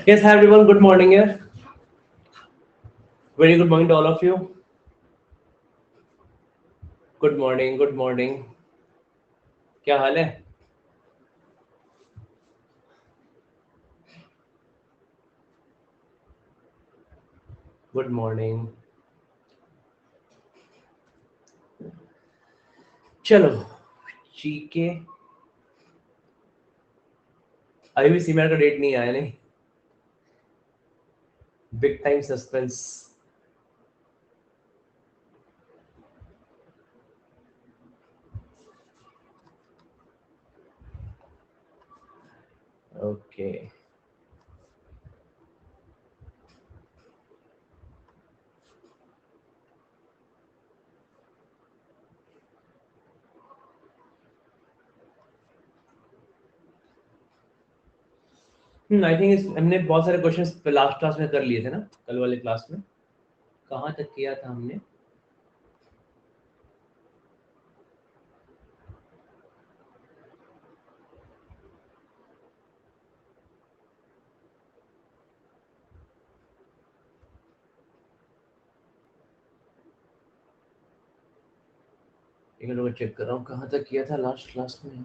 Yes, hi everyone. Good morning here. Very good morning to all of you. Good morning. Good morning. क्या हाल है? Good morning. चलो GK अभी भी cement का date नहीं आया नहीं. Big time suspense. Okay. I think हमने बहुत सारे क्वेश्चंस लास्ट क्लास में कर लिए थे ना, कल वाले क्लास में. कहाँ तक किया था हमने? एक मिनट चेक कर रहा हूँ कहाँ तक किया था लास्ट क्लास में.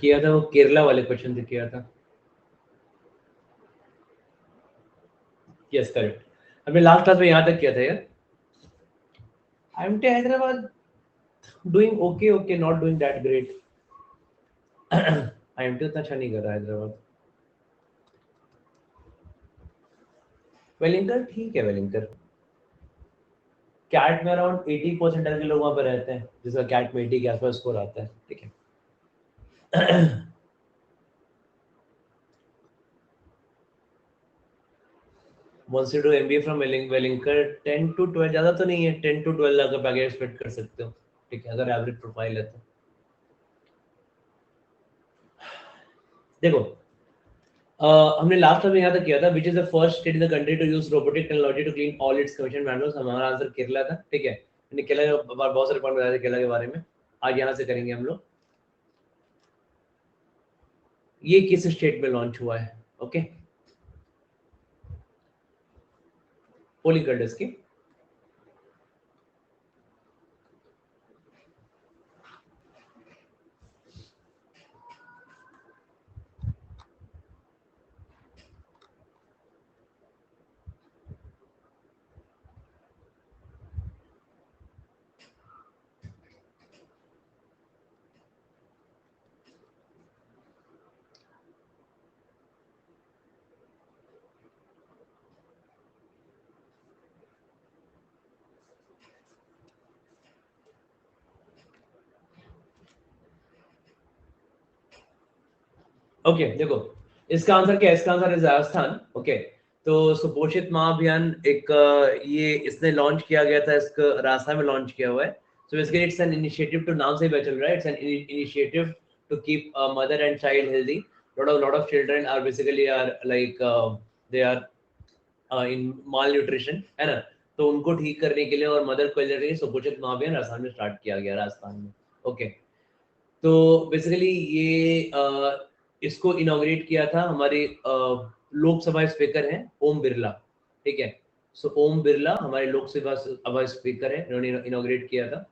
किया था वो केरला वाले क्वेश्चन से किया था. Yes correct. हमने लास्ट क्लास में यहाँ तक किया था यार. IMT Hyderabad doing okay, not doing that great. IMT उतना अच्छा नहीं कर रहा हैदराबाद. वेलिंगटन ठीक है. वेलिंगटन कैट में अराउंड 80% के लोग वहाँ पे रहते हैं, जिसका कैट में 80 के आसपास स्कोर आता है. ठीक है. wants to do MBA from Wellington 10 to 12 ज़्यादा तो नहीं है. 10 to 12 लाख का पैकेज एक्सपेक्ट कर सकते हो. ठीक है, अगर एवरेज प्रोफाइल है तो. देखो हमने लास्ट टाइम यहाँ तक किया था, which is the first state in the country to use robotic technology to clean all its commission manuals. हमारा आंसर केरला था. ठीक है, मैंने केरला के बहुत सारे पॉइंट बताए थे केरला के बारे में. आज यहाँ से करेंगे हम लोग. ये किस स्टेट में लॉन्च हुआ है? ओके, पोलिंग कर इसकी. ओके देखो, इसका आंसर क्या है? इसका आंसर है राजस्थान. ओके, तो सुपोषित महाअभियान एक ये इसने लॉन्च किया गया था. इसका राजस्थान में लॉन्च किया हुआ है. So basically it's an initiative to, नाम से ही पता चल रहा है, it's an initiative to keep mother and child healthy. lot of children are basically are like they are in malnutrition है ना. तो उनको ठीक करने के लिए और मदर को लिए सुपोषित महाअभियान राजस्थान में स्टार्ट किया गया. राजस्थान में. ओके, तो बेसिकली ये इसको इनॉग्रेट किया था हमारे लोकसभा स्पीकर हैं ओम बिरला. ठीक है, सो ओम बिरला हमारे लोकसभा स्पीकर हैं, इन्होंने इनॉग्रेट किया था.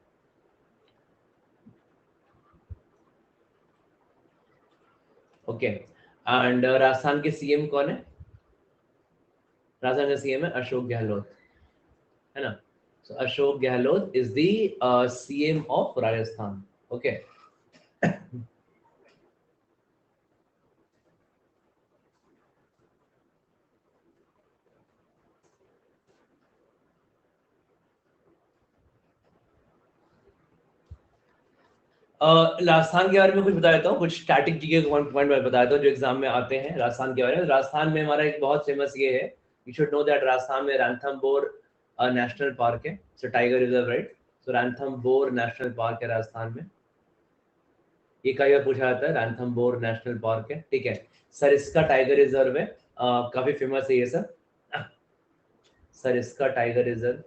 ओके, एंड राजस्थान के सीएम कौन है? राजस्थान का सीएम है अशोक गहलोत, है ना. So Ashok Gehlot is the CM of Rajasthan. Okay. Rajasthan के बारे में कुछ बता देता हूँ, कुछ स्टैटिक जीके पॉइंट मैं बता देता हूँ जो एग्जाम में आते हैं राजस्थान के बारे में। राजस्थान में हमारा एक बहुत फेमस ये है, you should know that Rajasthan में रैंथमबोर नेशनल पार्क है, सो टाइगर रिजर्व, राइट। सो रैंथमबोर नेशनल पार्क है राजस्थान में, ये कई बार पूछा जाता है, रैंथमबोर नेशनल पार्क है, ठीक है। सरिस्का टाइगर रिजर्व है, काफी फेमस है ये सब, सरिस्का टाइगर रिजर्व,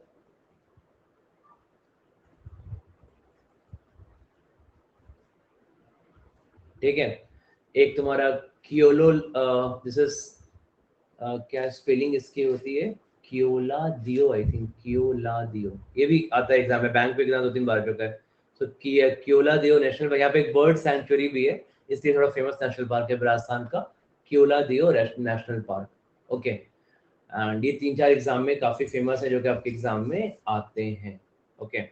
ठीक है। एक तुम्हारा कियोलो, दिस इज क्या स्पेलिंग इसकी होती है, कियोला दियो, आई थिंक कियोला दियो, ये भी आता है एग्जाम में, बैंक पे एग्जाम 2-3 बार होता है। सो कियोला दियो नेशनल पार्क, यहाँ पे एक बर्ड सैंक्चुरी भी है, इसलिए थोड़ा फेमस नेशनल पार्क है राजस्थान का, कियोला दियो नेशनल पार्क, ओके। एंड ये 3-4 एग्जाम में काफी फेमस है जो कि आपके एग्जाम में आते हैं, ओके।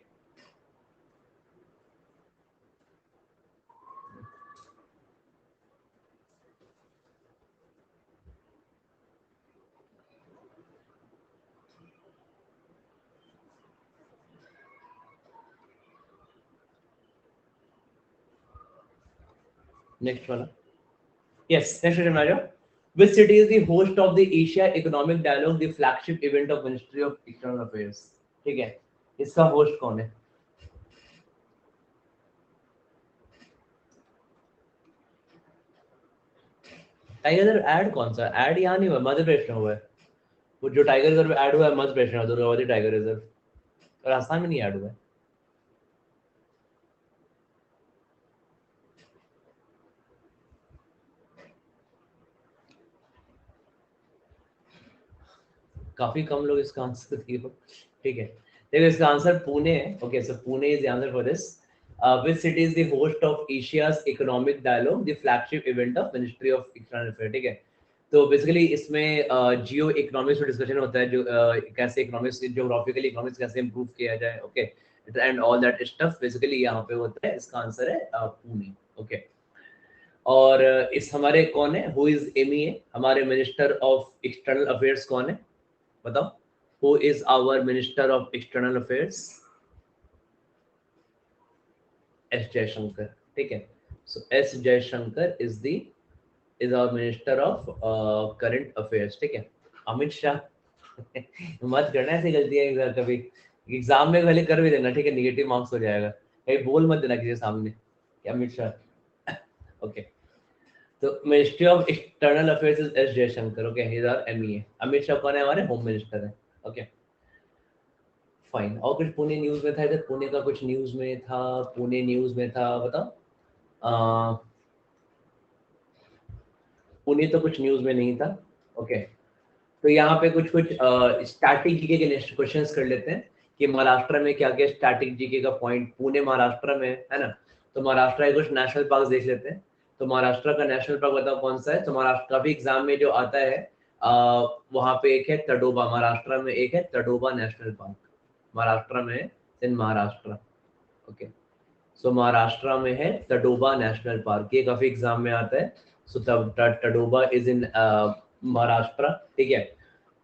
नेक्स्ट वाला, यस नेक्स्ट क्वेश्चन आ जाओ। Which city is the host of the Asia Economic Dialogue, the flagship event of Ministry of External Affairs? ठीक है, इसका होस्ट कौन है? टाइगर रिजर्व ऐड कौन सा ऐड, यहाँ नहीं हुआ, मध्य प्रदेश में हुआ है। वो जो टाइगर रिजर्व ऐड हुआ है मध्य प्रदेश में, दुर्गावती टाइगर रिजर्व, राजस्थान में नहीं ऐड हुआ है। काफी कम लोग इसका आंसर दिए हो, ठीक है। देखो इसका आंसर पुणे है, okay. So Pune is the answer for this. Which city is the host of Asia's Economic Dialogue, the flagship event of Ministry of External Affairs, ठीक है। तो बेसिकली इसमें जियो इकोनॉमिक्स पर डिस्कशन होता है, जो कैसे इकोनॉमिक्स, ज्योग्राफिकली इकोनॉमिक्स कैसे इम्प्रूव किया जाए, okay, and all that stuff basically यहाँ पे होता है। इसका आंसर है पुणे, ओके। और इस हमारे कौन है, हु इज एमईए, हमारे मिनिस्टर ऑफ एक्सटर्नल अफेयर्स कौन है, बताओ। Who is our minister of external affairs? S Jaishankar, ठीक है। So S Jaishankar is our minister of current affairs, ठीक है। अमित शाह मत करना ऐसी गलतियां कभी, एग्जाम में पहले कर भी देना, ठीक है, निगेटिव मार्क्स हो जाएगा, कहीं बोल मत देना किसी सामने कि अमित शाह, ओके। तो ministry of external affairs is S Jaishankar, okay, he is our MEA. Amit Shah कौन है, हमारे होम मिनिस्टर है, ओके फाइन। और कुछ पुणे न्यूज में था इधर, पुणे का कुछ न्यूज में था, पुणे न्यूज में था, बताओ। पुणे तो कुछ न्यूज में नहीं था, ओके। तो यहाँ पे कुछ कुछ स्टैटिक जीके के नेक्स्ट क्वेश्चंस कर लेते हैं कि महाराष्ट्र में क्या क्या स्टैटिक जीके का पॉइंट, पुणे महाराष्ट्र में है ना। तो महाराष्ट्र के कुछ नेशनल पार्क देख लेते हैं। तो महाराष्ट्र का नेशनल पार्क बताओ कौन सा है। तो महाराष्ट्र का भी एग्जाम में जो आता है, वहाँ पे एक है तडोबा, महाराष्ट्र में एक है तडोबा नेशनल पार्क, महाराष्ट्र में है, इन महाराष्ट्र, ओके। सो महाराष्ट्र में है तडोबा नेशनल पार्क, ये काफी एग्जाम में आता है। सो तडोबा इज इन महाराष्ट्र, ठीक है।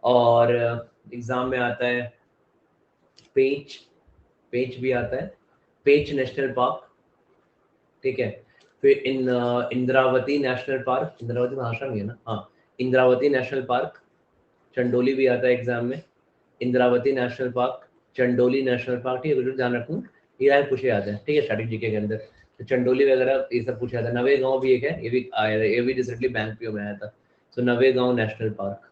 और एग्जाम में आता है पेंच, पेंच भी आता है, पेंच नेशनल पार्क, ठीक है। फिर इंद्रावती नेशनल पार्क, इंद्रावती महाराष्ट्र में है ना, हाँ, इंद्रावती नेशनल पार्क, चंडोली भी आता है एग्जाम में, Indravati national park, Chandoli national park, ठीक है, कुछ ध्यान रखूँ, ये आए पूछे जाते हैं, ठीक है, स्टैटिक जीके के अंदर। तो चंडोली वगैरह ये सब पूछा जाता है। नवे गांव भी एक है, ये भी आया, ये भी रिसेंटली बैंक पीओ में आया था। सो नवे गांव नेशनल पार्क,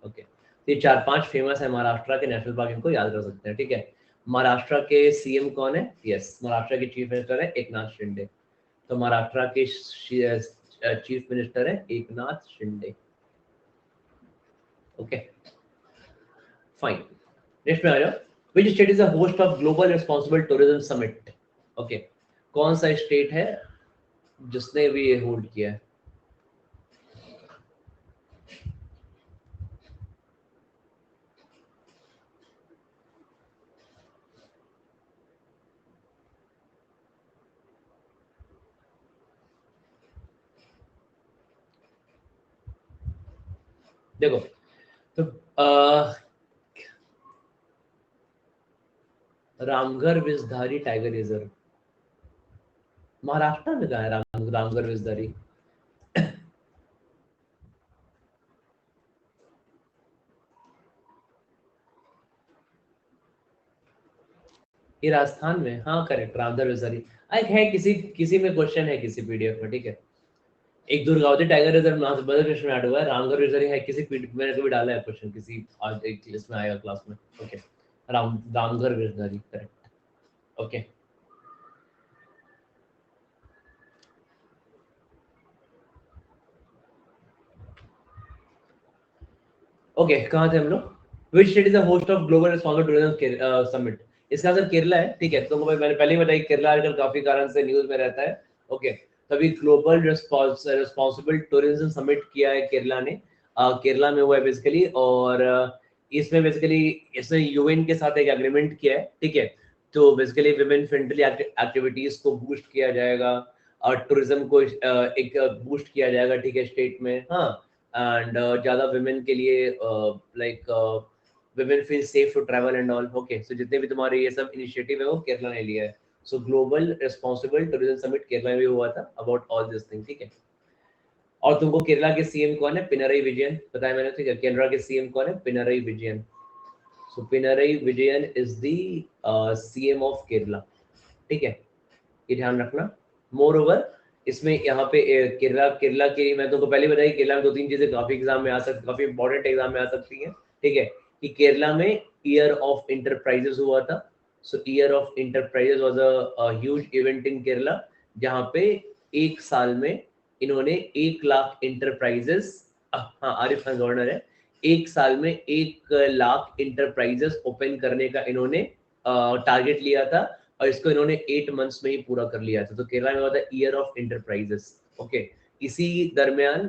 ओके। तो ये 4-5 फेमस है महाराष्ट्र के नेशनल पार्क, इनको याद कर सकते हैं, ठीक है। महाराष्ट्र के सीएम कौन है, यस, महाराष्ट्र के चीफ मिनिस्टर है एकनाथ शिंदे। तो महाराष्ट्र के चीफ मिनिस्टर है Eknath Shinde, okay fine. Next में आ जाओ। Which state is the host of global responsible tourism summit, okay. कौन सा स्टेट है जिसने भी ये होल्ड किया है? देखो, तो रामगढ़ विषधारी टाइगर रिजर्व, महाराष्ट्र में कहा है रामगढ़ विजदारी? ये राजस्थान में, हाँ करेक्ट, रामगढ़ विजदारी। है किसी किसी में क्वेश्चन है किसी पीडीएफ में, ठीक है। एक दुर्गावती टाइगर रिजर्व मध्य प्रदेश में ऐड हुआ है, रामगढ़ रिजर्व है किसी मैंने कभी डाला है क्वेश्चन किसी, आज एक इसमें आएगा क्लास में। Okay, Ramgarh reserve, correct. Okay okay, कहाँ थे हम लोग? Which state is the host of global responsible tourism summit? इसका आंसर केरला है, ठीक है। तो मैंने पहले ही बताया केरला आजकल काफी कारण से न्यूज में रहता है। ओके, तभी ग्लोबल रिस्पॉन्सिबल टूरिज्म समिट किया है केरला ने। केरला में हुआ है बेसिकली, और इसमें बेसिकली इसने यूएन के साथ एक एग्रीमेंट किया है, ठीक है। तो बेसिकली विमेन फ्रेंडली एक्टिविटीज को बूस्ट किया जाएगा, और टूरिज्म को एक बूस्ट किया जाएगा, ठीक है, स्टेट में। हाँ, एंड ज्यादा विमेन के लिए like women feel safe to travel and all. Okay, so जितने भी तुम्हारे ये सब इनिशिएटिव है वो केरला ने लिया है। सो global responsible tourism summit Kerala में भी हुआ था अबाउट ऑल दिस थिंग, ठीक है। और तुमको केरला के सीएम कौन है? पिनरई विजयन, बताया मैंने, ठीक है। केरला के सीएम कौन है? Pinarayi Vijayan. So Pinarayi Vijayan is the CM of Kerala, ठीक है, ये ध्यान रखना। मोर ओवर इसमें यहाँ पे केरला केरला के, मैं तुमको पहले बताया केरला में दो तीन चीजें काफी एग्जाम में आ सकती, काफी इंपॉर्टेंट एग्जाम में आ सकती हैं, ठीक है। कि केरला में ईयर ऑफ इंटरप्राइजेस हुआ था। So year of enterprises was a huge event in Kerala, जहाँ पे एक साल में इन्होंने 1 लाख इंटरप्राइजेस, हाँ आरिफ खान गवर्नर है, एक साल में 1 लाख इंटरप्राइजेस ओपन करने का इन्होंने टारगेट लिया था, और इसको इन्होंने 8 मंथ्स में ही पूरा कर लिया था। तो केरला में होता है ईयर ऑफ इंटरप्राइजेस। ओके, इसी दरमियान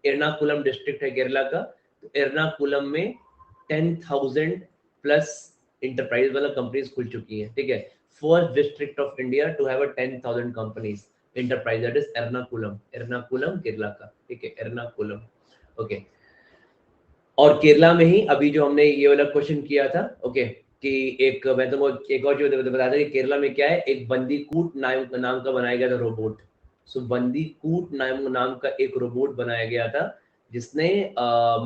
एर्नाकुलम डिस्ट्रिक्ट है केरला का, तो एर्नाकुलम में 10,000 प्लस इंटरप्राइज मतलब कंपनीज खुल चुकी हैं, ठीक है। First district of India to have a 10,000 companies enterprise, that is Ernakulam, Ernakulam Kerala का, ठीक है, एर्नाकुलम। ओके, और केरला में ही अभी जो हमने ये वाला क्वेश्चन किया था, ओके, कि एक मैं तुमको एक और चीज बता था कि केरला में क्या है, एक बंदीकूट नाम का बनाया गया था रोबोट। सो बंदीकूट नाम का एक रोबोट बनाया गया था, जिसने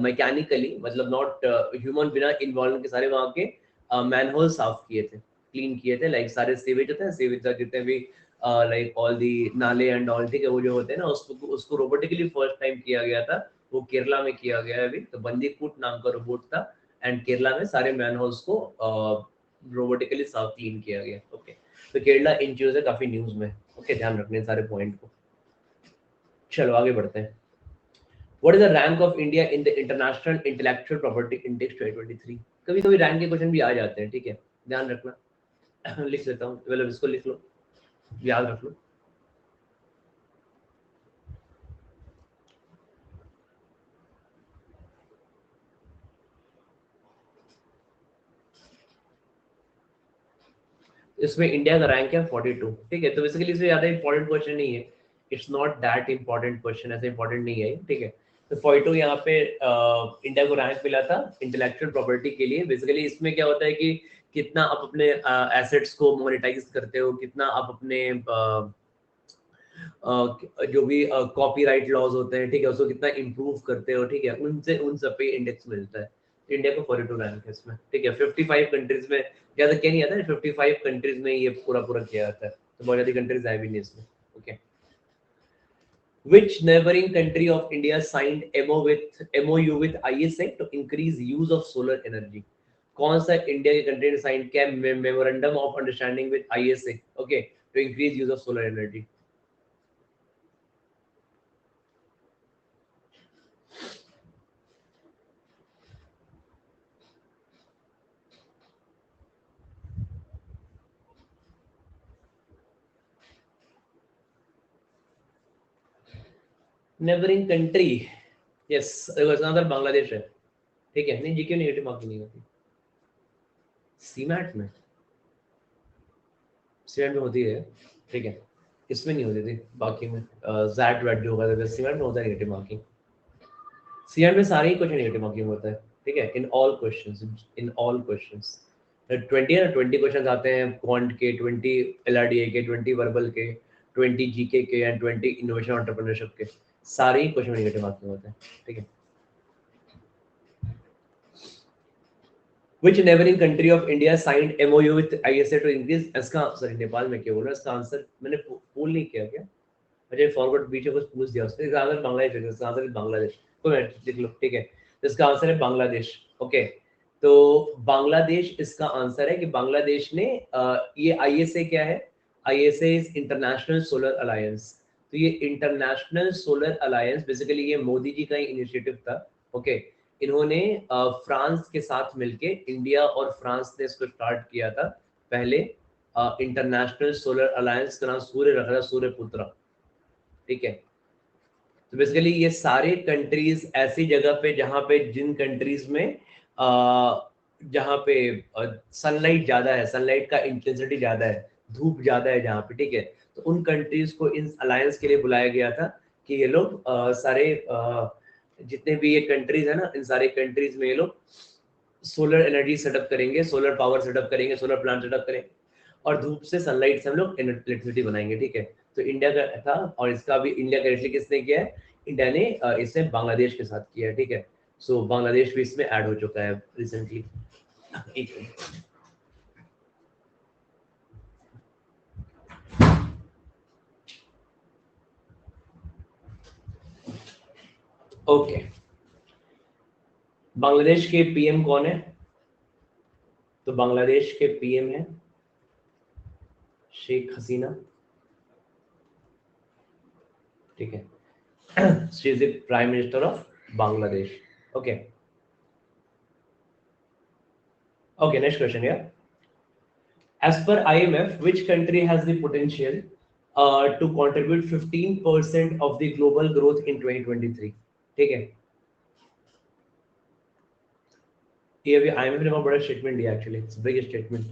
मैकेनिकली मतलब नॉट ह्यूमन, बिना इन्वॉल्व के सारे वहाँ के मैनहोल साफ किए थे, क्लीन किए थे, लाइक सारे सीवेज होते हैं, सीवेज जितने भी लाइक ऑल दी नाले एंड ऑल, ठीक है, वो जो होते हैं ना, उसको उसको रोबोटिकली फर्स्ट टाइम किया गया था। वो केरला में किया गया है अभी। तो बंदीकूट नाम का रोबोट था, एंड केरला में सारे मैनहोल्स को रोबोटिकली साफ क्लीन किया गया। ओके, तो केरला इन चीजों से काफी न्यूज में। ओके, ध्यान रखने सारे पॉइंट को। चलो आगे बढ़ते हैं। What is the rank of India in the international intellectual property index 2023? कभी कभी रैंक के क्वेश्चन भी आ जाते हैं, ठीक है, ध्यान रखना। लिख लेता हूँ, मतलब इसको लिख लो, याद रख लो। इसमें इंडिया का रैंक है 42, ठीक है। तो बेसिकली इससे ज्यादा इंपॉर्टेंट क्वेश्चन नहीं है, it's not that important question, ऐसे इंपॉर्टेंट नहीं है, ठीक है। तो 42 यहाँ पे इंडिया को रैंक मिला था इंटेलेक्चुअल प्रॉपर्टी के लिए। बेसिकली इसमें क्या होता है कि कितना आप अपने एसेट्स को मोनेटाइज करते हो, कितना आप अपने जो भी कॉपीराइट लॉज होते हैं, ठीक है, उसको कितना इम्प्रूव करते हो, ठीक है, उनसे उन सब पे इंडेक्स मिलता है। इंडिया को 42 रैंक है इसमें, ठीक है। 55 कंट्रीज में ज्यादा क्या नहीं आता है, 55 कंट्रीज में ये पूरा पूरा किया जाता है, तो बहुत ज्यादा कंट्रीज है भी नहीं इसमें। Okay, which neighboring country of India signed MOU with ISA to increase use of solar energy? कौन सा इंडिया के कंट्री ने साइन किया memorandum of understanding with ISA, okay, to increase use of solar energy? Neighbouring country, yes, अगर बांग्लादेश है, ठीक है। नहीं, जीके नेगेटिव मार्किंग नहीं होती सीमैट में, सीमैट में होती है, ठीक है, इसमें नहीं होती थी, बाकी में जैट वैट जो होगा तो सीमैट में होता है नेगेटिव मार्किंग। सीमैट में सारे ही क्वेश्चन नेगेटिव मार्किंग होता है, ठीक है, in all questions, in all questions. 20 है ना, 20 क्वेश्चन आते हैं क्वांट के, 20 LRDA के, 20 वर्बल के, 20 जीके के एंड 20 इनोवेशन एंटरप्रेन्योरशिप के, सारे ही क्वेश्चन नेगेटिव मार्क्स में होते हैं, ठीक है। Which neighboring country of India signed MOU with ISA to increase, इसका सॉरी नेपाल में क्या बोल रहा है, इसका आंसर मैंने पूल नहीं किया क्या, मुझे फॉरवर्ड बीच में कुछ पूछ दिया उसने, इसका आंसर बांग्लादेश है, इसका आंसर बांग्लादेश, कोई मिनट लिख लो, ठीक है। इसका आंसर है बांग्लादेश, ओके। तो बांग्लादेश इसका आंसर है कि बांग्लादेश ने ये ISA क्या है, ISA is international solar alliance. तो ये इंटरनेशनल सोलर अलायंस बेसिकली ये मोदी जी का ही इनिशिएटिव था, ओके। इन्होंने फ्रांस के साथ मिलके, इंडिया और फ्रांस ने इसको स्टार्ट किया था पहले। इंटरनेशनल सोलर अलायंस का नाम सूर्य रखा था, सूर्यपुत्र, ठीक है। तो बेसिकली ये सारे कंट्रीज ऐसी जगह पे जहाँ पे, जिन कंट्रीज में जहाँ पे सनलाइट ज्यादा है, सनलाइट का इंटेंसिटी ज्यादा है, धूप ज्यादा है जहाँ पे, ठीक है। तो उन कंट्रीज को इन अलायंस के लिए बुलाया गया था कि ये लोग सारे जितने भी ये कंट्रीज है ना, इन सारे कंट्रीज में ये लोग सोलर एनर्जी सेटअप करेंगे, सोलर पावर सेटअप करेंगे, सोलर प्लांट सेटअप करेंगे, और धूप से, सनलाइट से हम लोग इलेक्ट्रिसिटी बनाएंगे, ठीक है। तो इंडिया का था, और इसका भी इंडिया डायरेक्टली किसने किया है, इंडिया ने इसे बांग्लादेश के साथ किया है, ठीक है। सो बांग्लादेश भी इसमें ऐड हो चुका है रिसेंटली। ओके, बांग्लादेश के PM कौन है, तो बांग्लादेश के PM है शेख हसीना, ठीक है। She is the prime minister of Bangladesh, okay. Okay, next question, yeah. As per IMF, which country has the potential to contribute 15% of the global growth in 2023? ठीक है, ये अभी IMF ने बहुत बड़ा स्टेटमेंट दिया, एक्चुअली इट्स बिग स्टेटमेंट।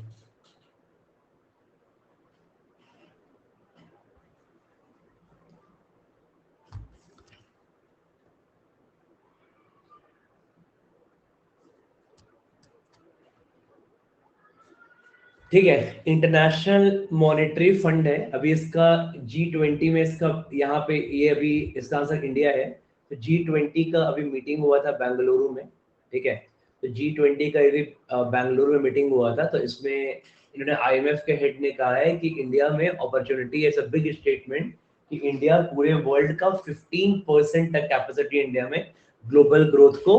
ठीक है, इंटरनेशनल मॉनेटरी फंड है, अभी इसका G20 में इसका यहाँ पे ये अभी इसका आंसर इंडिया है। तो G20 का अभी मीटिंग हुआ था बेंगलुरु में, ठीक है। तो G20 का अभी बेंगलुरु में मीटिंग हुआ था, तो इसमें इन्होंने IMF के हेड ने कहा है कि इंडिया में अपॉर्चुनिटी है, इट्स अ बिग स्टेटमेंट कि इंडिया पूरे वर्ल्ड का 15% तक कैपेसिटी इंडिया में ग्लोबल ग्रोथ को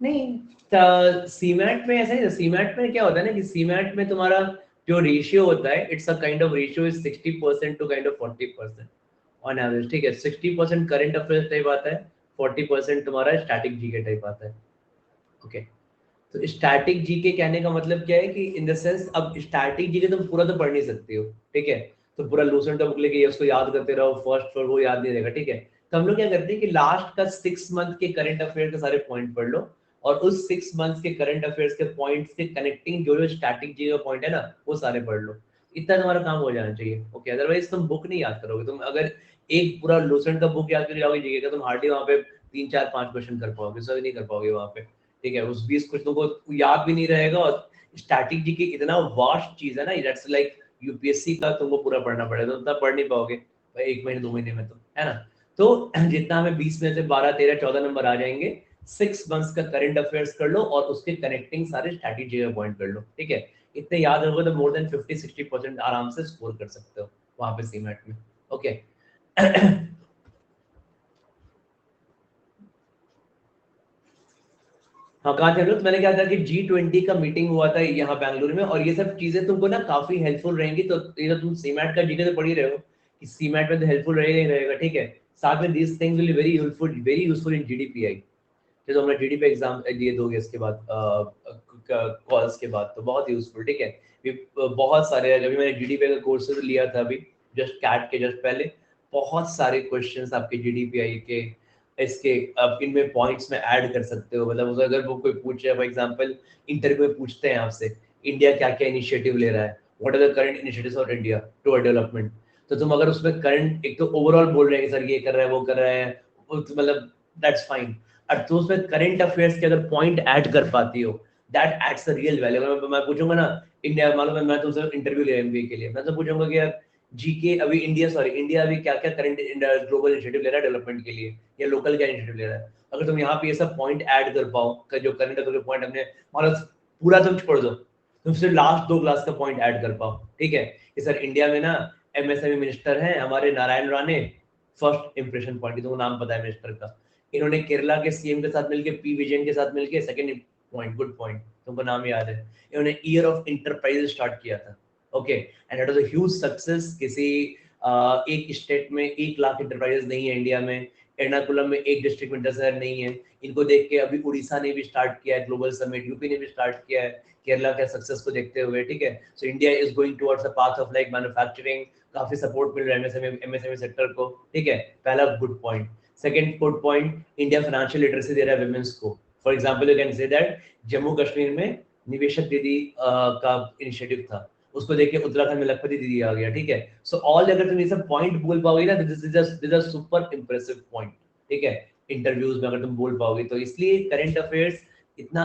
नहीं, सीमैट में ऐसा ही, सीमैट में क्या होता है ना कि सीमैट में तुम्हारा जो रेशियो होता है, it's a kind of ratio is 60% to kind of 40% on average, ठीक है। 60% करंट अफेयर्स टाइप आता है, 40% तुम्हारा स्टैटिक जीके टाइप आता है, ओके। तो स्टैटिक जीके कहने का मतलब क्या है कि इन द सेंस, अब स्टैटिक जीके तुम पूरा तो पढ़ नहीं सकते हो, ठीक है। तो पूरा लूसेंट बुक लेके उसको याद करते रहो फर्स्ट फ्लोर, वो याद नहीं रहेगा, ठीक है। तो हम लोग क्या करते हैं कि लास्ट का 6 मंथ के करंट अफेयर के सारे पॉइंट पढ़ लो, और उस 6 मंथ्स के करंट अफेयर्स के पॉइंट से कनेक्टिंग जो जो स्टैटिक जीके का पॉइंट है ना, वो सारे पढ़ लो। इतना तुम्हारा काम हो जाना चाहिए, ओके। अदरवाइज तुम बुक नहीं याद करोगे, तुम अगर एक पूरा लूसेंट का बुक याद कर जाओगे जीके का, तुम हार्डली वहाँ पे 3 4 5 क्वेश्चन कर पाओगे, सब नहीं कर पाओगे वहाँ पे, ठीक है। उस 20 क्वेश्चन को याद भी नहीं रहेगा, और स्टैटिक जीके इतना वास्ट चीज है ना, दैट्स लाइक यूपीएससी का तुमको पूरा पढ़ना पड़ेगा, तो उतना पढ़ नहीं पाओगे भाई 1 महीने 2 महीने में, तो है ना। तो जितना हमें 20 में से 12 13 14 नंबर आ जाएंगे, 6 मंथ्स का करंट अफेयर्स कर लो और उसके कनेक्टिंग सारे स्टैटिक जीके पॉइंट कर लो, ठीक है। इतने याद रहोगे तो मोर देन 50-60% आराम से स्कोर कर सकते हो वहां पे सीमेट में, ओके। हाँ, कहाँ थे हम लोग, तो मैंने क्या था कि G20 का मीटिंग हुआ था यहाँ बेंगलुरु में, और ये सब चीजें तुमको ना काफी हेल्पफुल रहेंगी। तो ये तो तुम सीमैट का जीके तो पढ़ ही रहे हो कि सीमैट में तो हेल्पफुल रहेगा ही रहेगा, ठीक है। साथ में this things will be very useful in GDPI, जो हमने GDP एग्जाम दिए दोगे इसके बाद कॉल्स के बाद, तो बहुत यूजफुल, ठीक है। बहुत सारे, अभी मैंने GDPI का कोर्सेज लिया था अभी जस्ट कैट के जस्ट पहले, बहुत सारे क्वेश्चंस आपके GDPI के इसके आप इनमें पॉइंट्स में ऐड कर सकते हो। मतलब अगर वो कोई पूछे, फॉर एग्जांपल इंटरव्यू में पूछते हैं आपसे, इंडिया क्या क्या इनिशिएटिव ले रहा है, what are the current initiatives of India toward development, तो तुम अगर उसमें करंट एक तो ओवरऑल बोल रहे हैं सर ये कर रहा है वो कर रहा है, मतलब दैट्स फाइन। और तो उसमें करंट अफेयर्स के अगर पॉइंट ऐड कर पाती हो, that adds the real value. अगर मैं पूछूंगा ना इंडिया, मालूम है मैं तुमसे इंटरव्यू ले एमबीए के लिए, मैं तो पूछूंगा कि यार जीके अभी इंडिया अभी क्या क्या करंट ग्लोबल इनिशिएटिव ले रहा है डेवलपमेंट के लिए, या लोकल क्या इनिशिएटिव ले रहा है। अगर तुम यहाँ पे ये सब पॉइंट ऐड कर पाओ, जो करंट अफेयर पॉइंट हमने, मतलब पूरा तुम छोड़ दो, तुम सिर्फ लास्ट 2 क्लास का पॉइंट ऐड कर पाओ, ठीक है कि सर इंडिया में ना एमएसएमई मिनिस्टर हैं हमारे Narayan Rane, first impression point, तुमको नाम पता है मिनिस्टर का, इन्होंने केरला के सीएम के साथ मिलकर, पी विजयन के साथ मिलकर, सेकंड पॉइंट, गुड पॉइंट, तुमको नाम याद है, इन्होंने ईयर ऑफ इंटरप्राइज स्टार्ट किया था, okay, and it was a huge success. किसी एक स्टेट में 1 लाख इंटरप्राइजेस नहीं है इंडिया में, एर्नाकुलम में एक डिस्ट्रिक्ट में 10,000 नहीं है, इनको देख के अभी उड़ीसा ने भी स्टार्ट किया है ग्लोबल समिट, यूपी ने भी स्टार्ट किया है केरला के सक्सेस को देखते हुए, ठीक है। So India is going towards a path of like manufacturing, काफी सपोर्ट मिल रहा है एमएसएमई सेक्टर को, ठीक है, पहला good point. Second good point, India financial literacy दे रहा है वुमेन्स को। For example you can say that Jammu Kashmir में निवेशक दीदी का इनिशिएटिव था, उसको देख के उत्तराखंड में लखपति दीदी आ गया, ठीक है। सो ऑल अगर तुम ये सब पॉइंट बोल पाओगे ना, this is a super impressive point, ठीक है, इंटरव्यूज में अगर तुम बोल पाओगे तो। इसलिए करंट अफेयर्स इतना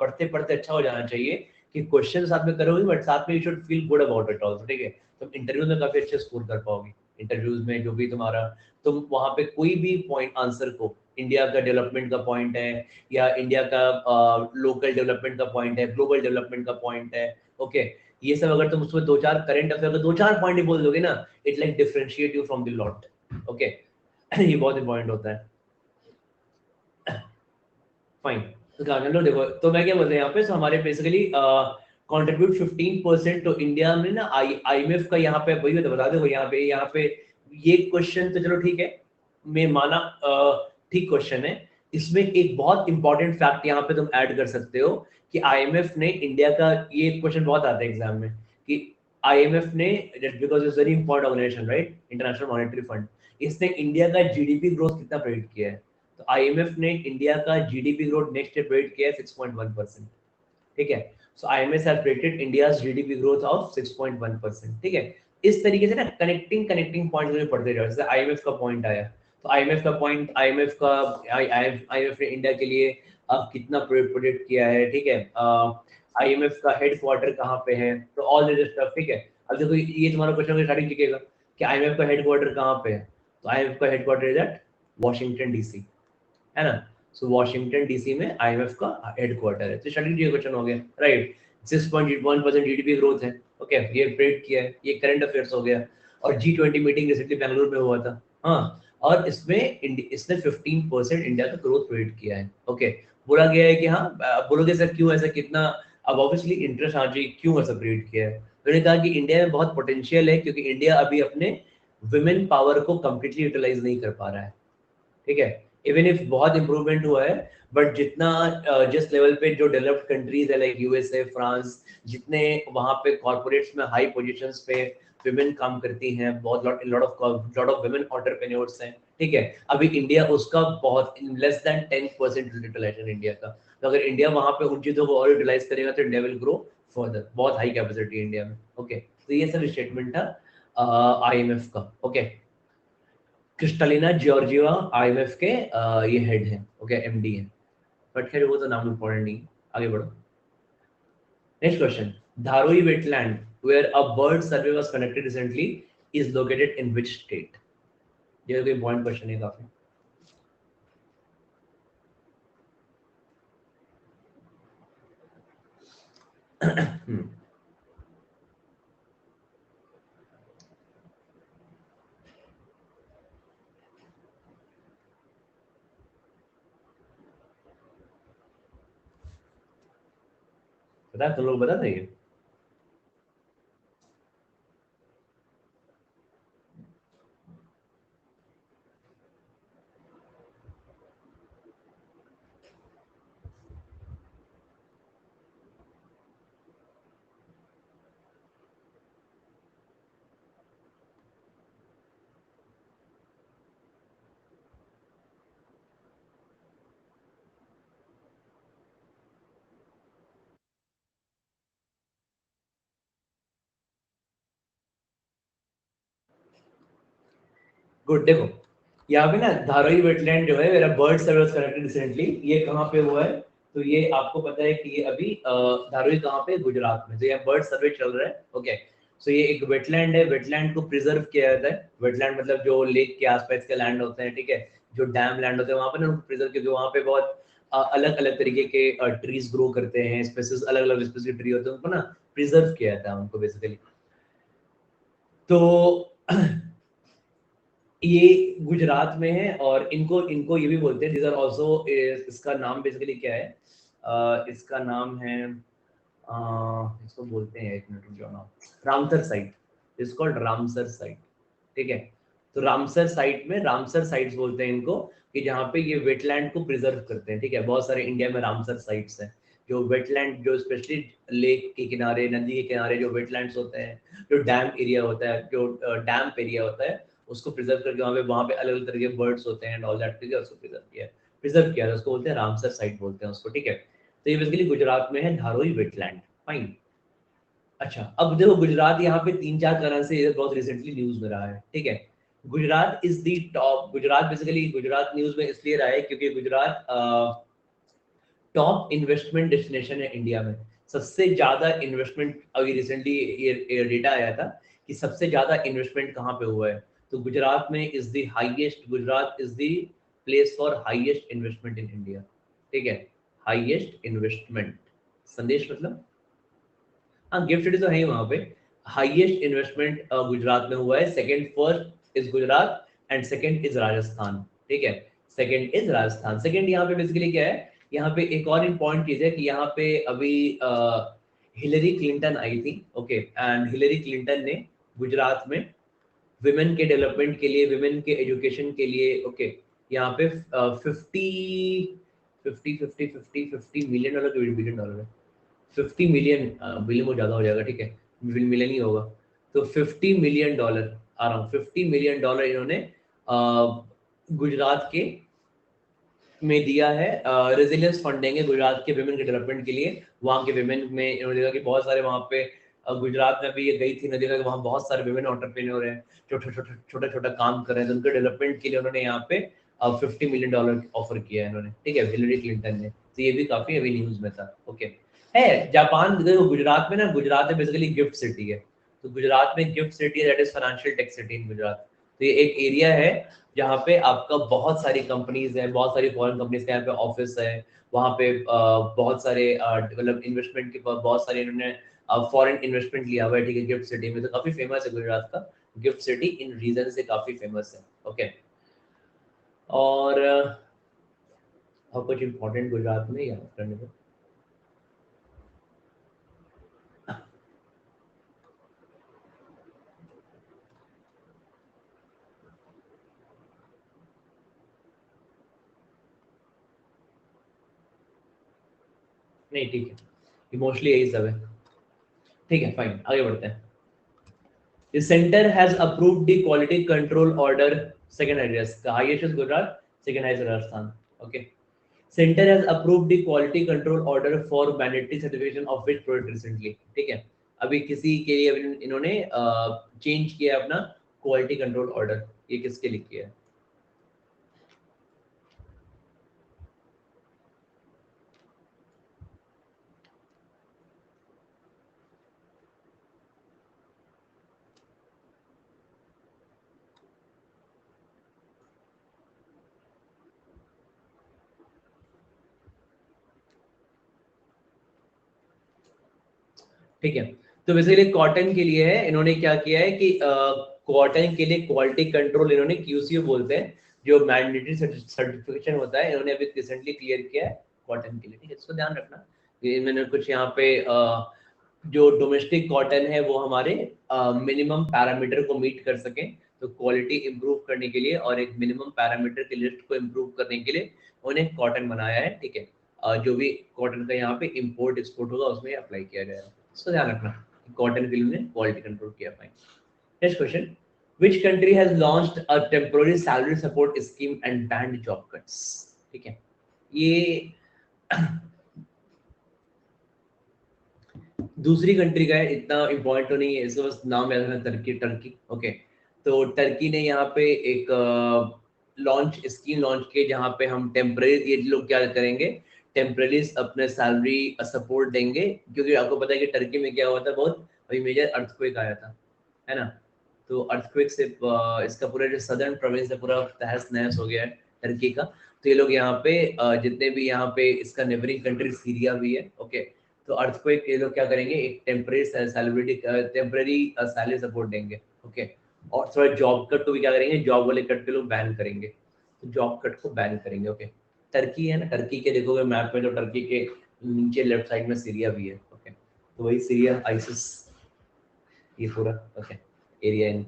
पढ़ते पढ़ते अच्छा हो जाना चाहिए कि क्वेश्चन साथ में करोगे, बट साथ में you should feel good about it also, ठीक है। तुम इंटरव्यू में काफी अच्छे स्कोर कर पाओगे, इंटरव्यूज में जो भी तुम्हारा, तुम वहां पे कोई भी पॉइंट आंसर को, इंडिया का डेवलपमेंट का पॉइंट है, या इंडिया का लोकल डेवलपमेंट का पॉइंट है, ग्लोबल डेवलपमेंट का पॉइंट है, ओके, ये सब अगर तुम उसमें 2-4 करंट अफेयर का 2-4 पॉइंट ही बोल दोगे ना, it like differentiate you from the lot, okay. ये बहुत इंपॉर्टेंट होता है, फाइन। तो क्या लो देखो, तो मैं क्या बोलते हैं यहाँ पे, so हमारे बेसिकली कंट्रीब्यूट 15% तो इंडिया में ना आईएमएफ का यहाँ पे वही तो बता दो, यहाँ पे ये क्वेश्चन तो चलो ठीक है, मैं माना ठीक क्वेश्चन है। इसमें एक बहुत इंपॉर्टेंट फैक्ट यहाँ पे तुम ऐड कर सकते हो कि आईएमएफ ने इंडिया का, ये क्वेश्चन बहुत आता है एग्जाम में, कि आईएमएफ ने, because it's very important organisation right, international monetary fund, इसने इंडिया का जीडीपी ग्रोथ कितना प्रेडिक्ट किया है। तो आईएमएफ ने इंडिया का GDP growth next year predict किया है 6.1%, ठीक है। So IMF has predicted India's GDP growth of 6.1%, ठीक है। इस तरीके से ना कनेक्टिंग कनेक्टिंग पॉइंट मुझे पढ़ते जाओ, जैसे आईएमएफ का पॉइंट आया, तो आईएमएफ का पॉइंट, आईएमएफ ने इंडिया के लिए अब कितना प्रेडिक्ट किया है, ठीक है। आईएमएफ का हेडक्वार्टर कहाँ पे है, तो ऑल दिस स्टफ, ठीक है। अब देखो ये तुम्हारा क्वेश्चन स्टार्टिंग लिखेगा कि आईएमएफ का हेडक्वार्टर कहाँ पे है, तो आईएमएफ का headquarter is at Washington DC, है ना। सो वॉशिंगटन डीसी में आईएमएफ का हेडक्वार्टर है, तो स्टार्टिंग ये क्वेश्चन हो गया राइट। 6.1% जीडीपी ग्रोथ है, ओके, ये प्रेडिक्ट किया है, ये करंट अफेयर्स हो गया। और G20 मीटिंग रिसेंटली बेंगलुरु में हुआ था, हाँ, और इसमें इसने 15% इंडिया का ग्रोथ प्रेडिक्ट किया है, ओके। बोला गया है कि हाँ, बोलोगे सर क्यों ऐसा, कितना, अब ऑब्वियसली इंटरेस्ट आ जाए क्यों ऐसा प्रेडिक्ट किया है। तो उन्होंने कहा कि इंडिया में बहुत पोटेंशियल है, क्योंकि इंडिया अभी अपने वुमेन पावर को कंप्लीटली यूटिलाइज नहीं कर पा रहा है, ठीक है। इवन इफ बहुत इंप्रूवमेंट हुआ है, बट जितना जिस लेवल पे जो डेवलप्ड कंट्रीज है लाइक यूएसए, फ्रांस, जितने वहां पे कॉर्पोरेट्स में हाई पोजीशंस पे विमेन काम करती हैं, बहुत लॉट ऑफ विमेन एंटरप्रेन्योर्स हैं, ठीक है। अभी इंडिया उसका बहुत लेस देन 10% यूटिलाइजेशन इंडिया का। तो अगर इंडिया वहां पे उन चीजों को और यूटिलाइज करेगा तो इंडिया विल ग्रो फर्दर, बहुत हाई कैपेसिटी इंडिया में, ओके। तो ये सब स्टेटमेंट था आईएमएफ का, ओके। क्रिस्टलिना जॉर्जिवा आईएमएफ के ये हेड हैं, ओके, एमडी हैं, बट खैर वो तो नाम इंपॉर्टेंट नहीं, आगे बढ़ो। Next question, Dharoi wetland where a bird survey was conducted recently is located in which state. ये कोई पॉइंट क्वेश्चन है काफी। हम्म, पता है तुम लोग बता देंगे। गुड, देखो यहाँ पे ना धारोई वेटलैंड जो है, मेरा bird survey was connected recently, ये कहाँ पे हुआ है, तो ये आपको पता है कि ये अभी धारोई कहाँ पे, गुजरात में। तो यहाँ बर्ड सर्वे चल रहा है। ओके, सो ये एक वेटलैंड है, वेटलैंड को प्रिजर्व किया जाता है। वेटलैंड मतलब जो लेक के आसपास के लैंड होते हैं, ठीक है, जो डैम लैंड होते हैं, वहाँ पे ना उनको प्रिजर्व, क्योंकि वहाँ पे बहुत अलग अलग तरीके के ट्रीज ग्रो करते हैं, स्पेसीज, अलग अलग स्पेसीज के ट्री होते हैं, उनको ना प्रिजर्व किया जाता है उनको बेसिकली। तो ये गुजरात में है, और इनको इनको ये भी बोलते हैं, these are also, इसका नाम बेसिकली क्या है, इसका नाम है, इसको बोलते हैं, एक मिनट रुक जाओ ना, Ramsar site, it's called Ramsar site. ठीक है, तो रामसर साइट में, रामसर साइट्स बोलते हैं इनको, कि जहाँ पे ये वेटलैंड को प्रिजर्व करते हैं। ठीक है, बहुत सारे इंडिया में रामसर साइट्स हैं, जो वेटलैंड, जो स्पेशली लेक के किनारे, नदी के किनारे जो वेटलैंड्स होते हैं, जो डैम एरिया होता है, जो डैम एरिया होता है, उसको प्रिजर्व करके वहाँ पे अलग अलग तरह के बर्ड्स होते हैं, ऑल दैट, उसको प्रिजर्व किया है, उसको बोलते हैं रामसर साइट बोलते हैं उसको। ठीक है, तो ये बेसिकली गुजरात में है, धारोई वेटलैंड। फाइन। अच्छा, अब देखो गुजरात यहाँ पे तीन चार तरह से बहुत रिसेंटली न्यूज में रहा है। ठीक है, Gujarat is the top, Gujarat basically Gujarat news में इसलिए रहा है क्योंकि गुजरात टॉप इन्वेस्टमेंट डेस्टिनेशन है इंडिया में। सबसे ज्यादा इन्वेस्टमेंट, अभी रिसेंटली ये डेटा आया था कि सबसे ज्यादा इन्वेस्टमेंट कहाँ पे हुआ है, तो गुजरात में is the highest, Gujarat is the place for highest investment in India. ठीक है, हाईएस्ट इन्वेस्टमेंट, संदेश मतलब, हाँ गिफ्ट सिटी तो है ही वहाँ पे। हाईएस्ट इन्वेस्टमेंट गुजरात में हुआ है, second, first is Gujarat and second is Rajasthan. ठीक है, सेकंड इज राजस्थान। सेकंड यहाँ पे बेसिकली क्या है, यहाँ पे एक और इम्पॉर्टेंट चीज है कि यहाँ पे अभी हिलरी क्लिंटन आई थी। ओके, एंड हिलरी क्लिंटन ने गुजरात में विमेन के डेवलपमेंट के लिए, विमेन के एजुकेशन के लिए, ओके, यहाँ पे 50 बिलियन डॉलर, 50 मिलियन, बिलियन में ज्यादा हो जाएगा, ठीक है, मिलियन ही होगा, तो $50 मिलियन, आ रहा हूँ, $50 मिलियन इन्होंने गुजरात के में दिया है। रेजिलियंस फंड देंगे गुजरात के विमेन के डेवलपमेंट के लिए। वहाँ के विमेन में इन्होंने देखा कि बहुत सारे वहाँ पे, गुजरात में भी ये गई थी, नदी का, वहाँ बहुत सारे विमेन एंटरप्रेन्योर हैं जो छोटा छोटा काम कर रहे हैं, तो उनके डेवलपमेंट के लिए उन्होंने यहाँ पे $50 मिलियन ऑफर किया है इन्होंने। ठीक है, हिलरी क्लिंटन ने, तो ये भी काफी अभी न्यूज में था। ओके, है जापान, देखो गुजरात में ना, गुजरात में बेसिकली गिफ्ट सिटी है, तो गुजरात में गिफ्ट सिटी है, that is financial tech city in Gujarat. तो ये एक एरिया है जहाँ पे आपका बहुत सारी कंपनीज है, बहुत सारी फॉरेन कंपनीज का यहाँ पे ऑफिस है, वहाँ पे बहुत सारे मतलब इन्वेस्टमेंट के बहुत सारे इन्होंने फॉरेन इन्वेस्टमेंट लिया हुआ है। ठीक है, गिफ्ट सिटी में, तो काफी फेमस है गुजरात का गिफ्ट सिटी, इन रीजन से काफी फेमस है। ओके, और और कुछ इम्पोर्टेंट गुजरात में याद करने को, नहीं ठीक है, मोस्टली यही सब है। ठीक है, फाइन, आगे बढ़ते हैं। The center has approved the quality control order. Second highest, the highest is Gujarat, second highest is Rajasthan. Okay. Center has approved the quality control order for mandatory certification of which product recently. ठीक है, अभी किसी के लिए इन्होंने change किया अपना quality control order, ये किसके लिए किया है? ठीक है, तो बेसिकली कॉटन के लिए है, इन्होंने क्या किया है कि कॉटन के लिए क्वालिटी कंट्रोल, इन्होंने क्यूसीओ बोलते हैं, जो मैंडेटरी सर्टिफिकेशन होता है, इन्होंने अभी रिसेंटली क्लियर किया है कॉटन के लिए। ठीक है, इसको ध्यान रखना, ये मैंने कुछ यहाँ पे जो डोमेस्टिक कॉटन है वो हमारे मिनिमम पैरामीटर को मीट कर सके, तो क्वालिटी इंप्रूव करने के लिए और एक मिनिमम पैरामीटर की लिस्ट को इंप्रूव करने के लिए उन्हें कॉटन बनाया है। ठीक है, जो भी कॉटन का यहाँ पे इंपोर्ट एक्सपोर्ट होगा उसमें अप्लाई किया गया है, इसको ध्यान रखना, कॉटन के लिए उन्हें क्वालिटी कंट्रोल किया। Fine, next question, which country has launched a temporary salary support scheme and banned job cuts? ठीक है, ये दूसरी कंट्री का है, इतना इम्पोर्टेंट तो नहीं है, इसका बस नाम याद रखना, टर्की, टर्की। ओके, तो टर्की ने यहाँ पे एक स्कीम लॉन्च किए जहाँ पे हम टेम्पररी, ये लोग क्या करेंगे, टेम्पररी अपने सैलरी सपोर्ट देंगे, क्योंकि आपको पता है कि टर्की में क्या हुआ था, बहुत अभी मेजर अर्थक्वेक आया था, है ना। तो अर्थक्वेक से इसका पूरा जो सदर्न प्रोविंस है पूरा तहस नहस हो गया है टर्की का। तो ये लोग यहाँ पे जितने भी यहाँ पे इसका नेबरिंग कंट्री सीरिया भी है, ओके। तो अर्थक्वेक ये लोग क्या करेंगे, एक टेम्पररी सैलरी सपोर्ट देंगे, ओके। और थोड़ा जॉब कट को भी क्या करेंगे, जॉब वाले कट के लोग बैन करेंगे, तो जॉब कट को बैन करेंगे, ओके। टर्की है ना, टर्की के देखोगे मैप में, तो टर्की के नीचे लेफ्ट साइड में सीरिया भी है, ओके। तो वही सीरिया, आइसिस, ये पूरा okay area in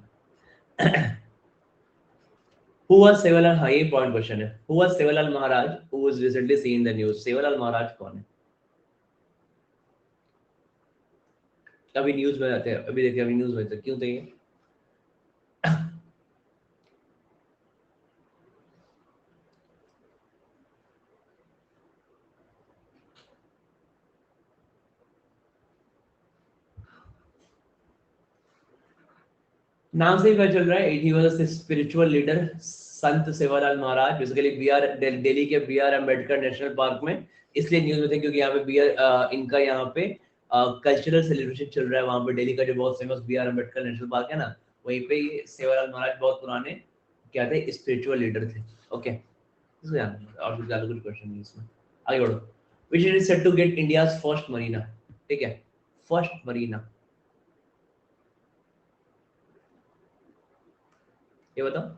Who was Sevalal, हाँ ये पॉइंट क्वेश्चन है, Who was Sevalal Maharaj who was recently seen in the news? Sevalal Maharaj कौन है? अभी न्यूज में आते हैं, अभी देखिए अभी न्यूज में थे, क्यों थे ये? नाम से ही पता चल रहा है, he was a spiritual leader, Sant Sevalal Maharaj. Basically B R Delhi के बीआर अम्बेडकर नेशनल पार्क में इसलिए न्यूज में थे क्योंकि यहाँ पे बीआर इनका यहाँ पे कल्चरल सेलिब्रेशन चल रहा है वहाँ पे, दिल्ली का जो बहुत famous BR Ambedkar national park है ना, वहीं पे ये सेवालाल महाराज बहुत पुराने क्या थे, स्पिरिचुअल लीडर थे, ओके। और कुछ ज्यादा कुछ क्वेश्चन नहीं इसमें, आगे बढ़ो। Which is set to get India's first marina, ठीक है, फर्स्ट मरीना, ये बताओ।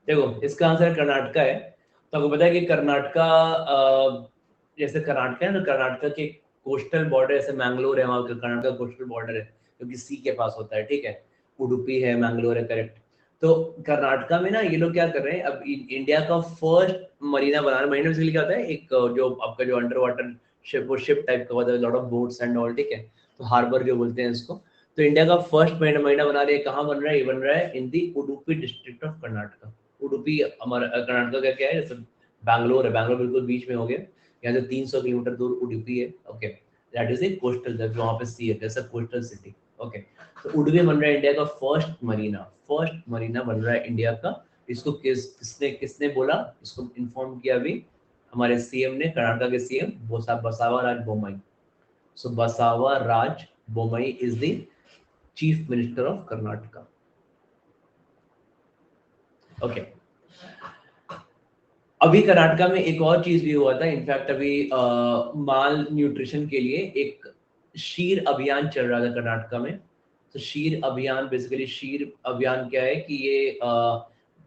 देखो इसका आंसर कर्नाटका है। तो आपको पता है कि कर्नाटका जैसे कर्नाटका है ना, कर्नाटका के कोस्टल बॉर्डर, जैसे मैंगलोर है वहाँ का कर्नाटका कोस्टल बॉर्डर है जो कि सी के पास होता है, ठीक है। उडुपी है, मैंगलोर है, करेक्ट। तो कर्नाटका में ना ये लोग क्या कर रहे हैं, अब इंडिया का फर्स्ट मरीना बना रहे हैं। मरीना बेसिकली क्या होता है, एक जो आपका जो अंडर वाटर शिप, वो शिप टाइप का होता है, lot of boats and all, ठीक है। तो हार्बर जो बोलते हैं इसको। तो इंडिया का फर्स्ट मरीना बना रहे हैं, कहाँ बन रहा है, ये बन रहा है इन दी उडुपी डिस्ट्रिक्ट ऑफ कर्नाटका। उडुपी हमारा कर्नाटका का क्या है, जैसे बैंगलोर है, बैंगलोर बिल्कुल बीच में हो गया, यहाँ से 300 किलोमीटर दूर उडुपी है, okay. That is a coastal, जो वहाँ पे सी है, जैसा कोस्टल सिटी, ओके। तो उडुपी बन रहा है इंडिया का फर्स्ट मरीना बन रहा है इंडिया का। इसको किसने किसने बोला, इसको इन्फॉर्म किया अभी हमारे सीएम ने, कर्नाटका के सीएम बसावा Raj Bommai. So Basava Raj Bommai is the chief minister of Karnataka, okay. अभी कर्नाटका में एक और चीज भी हुआ था, इनफैक्ट अभी माल न्यूट्रिशन के लिए एक शीर अभियान चल रहा था कर्नाटका में। तो शीर अभियान, बेसिकली शीर अभियान क्या है कि ये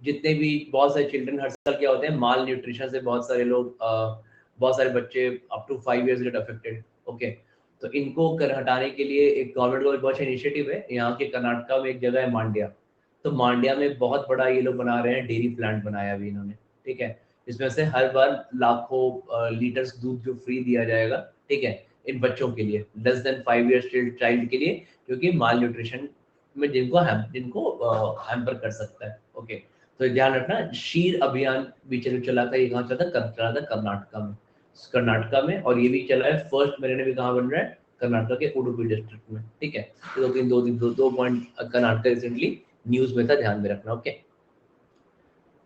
जितने भी बहुत सारे चिल्ड्रन हर साल क्या होते हैं, माल न्यूट्रिशन से बहुत सारे लोग बहुत सारे बच्चे up to 5 years get affected, okay. तो इनको कर हटाने के लिए एक गवर्नमेंट का बहुत अच्छा इनिशिएटिव है। यहाँ के कर्नाटका में एक जगह है मांड्या, तो मांड्या में बहुत बड़ा ये लोग बना रहे हैं, डेयरी प्लांट बनाया अभी इन्होंने, ठीक है। इसमें से हर बार लाखों लीटर्स दूध जो फ्री दिया जाएगा, ठीक है, इन बच्चों के लिए, लेस देन 5 इयर्स चाइल्ड के लिए, क्योंकि माल न्यूट्रिशन में जिनको हैम्पर कर सकता है, ओके। तो ध्यान रखना, शीर अभियान भी चला था, ये कहाँ चला था कर्नाटका में, और ये भी चला है फर्स्ट महीने भी कहाँ बन रहा है, कर्नाटका के उडुपी डिस्ट्रिक्ट में, ठीक है। तो दो पॉइंट कर्नाटका रिसेंटली न्यूज में था, ध्यान में रखना, ओके।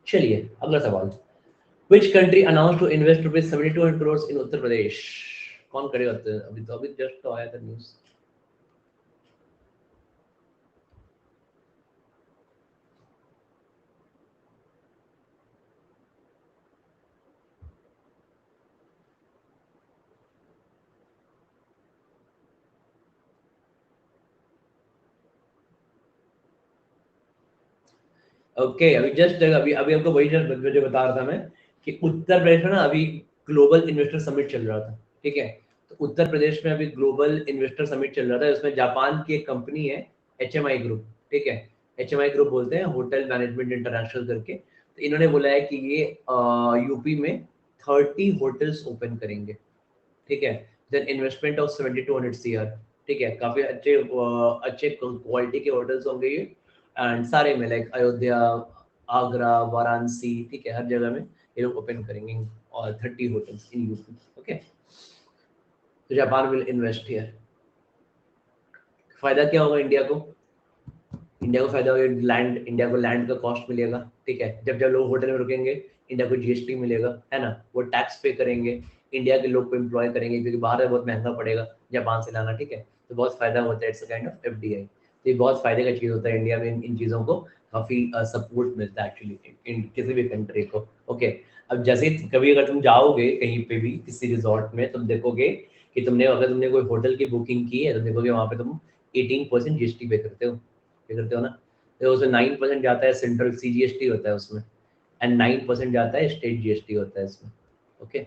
चलिए अगला सवाल। Which country announced to invest rupees 7200 crores in Uttar Pradesh? कौन करेगा? अभी जस्ट तो आया था न्यूज। ओके अभी जस्ट अभी अभी आपको वही जस्ट मुझे बता रहा था मैं कि उत्तर प्रदेश में ना अभी ग्लोबल इन्वेस्टर समिट चल रहा था, ठीक है। तो उत्तर प्रदेश में अभी ग्लोबल इन्वेस्टर समिट चल रहा था, उसमें जापान की एक कंपनी है HMI ग्रुप, ठीक है। HMI ग्रुप बोलते हैं होटल मैनेजमेंट इंटरनेशनल करके। तो इन्होंने बोला है कि ये यूपी में 30 होटल्स ओपन करेंगे, ठीक है। देन इन्वेस्टमेंट ऑफ 7200 CR, ठीक है। काफी अच्छे अच्छे क्वालिटी के होटल्स होंगे ये, एंड सारे में लाइक अयोध्या, आगरा, वाराणसी, ठीक है, हर जगह में ये लोग ओपन करेंगे, और 30 होटल्स इन यूपी, ओके। तो जापान विल इन्वेस्ट हियर। फायदा क्या होगा इंडिया को? इंडिया को फायदा होगा लैंड, इंडिया को लैंड का कॉस्ट मिलेगा, ठीक है। जब जब लोग होटल में रुकेंगे, इंडिया को जीएसटी मिलेगा, है ना, वो टैक्स पे करेंगे, इंडिया के लोग को एम्प्लॉय करेंगे, क्योंकि बाहर में बहुत महंगा पड़ेगा जापान से लाना, ठीक है। तो बहुत फायदा होता है, it's a kind of FDI. तो ये बहुत फायदे का चीज होता है इंडिया में, इन चीजों को काफी सपोर्ट मिलता है एक्चुअली इन किसी भी कंट्री को, ओके। अब जैसे कभी अगर तुम जाओगे कहीं पे भी किसी रिजॉर्ट में, तुम देखोगे कि अगर तुमने कोई होटल की बुकिंग की है, तो देखोगे वहां पे तुम 18% जीएसटी पे करते हो, पे करते हो ना। तो उसमें 9% जाता है सेंट्रल सीजीएसटी होता है उसमें, एंड 9% जाता है स्टेट जीएसटी होता है इसमें, ओके।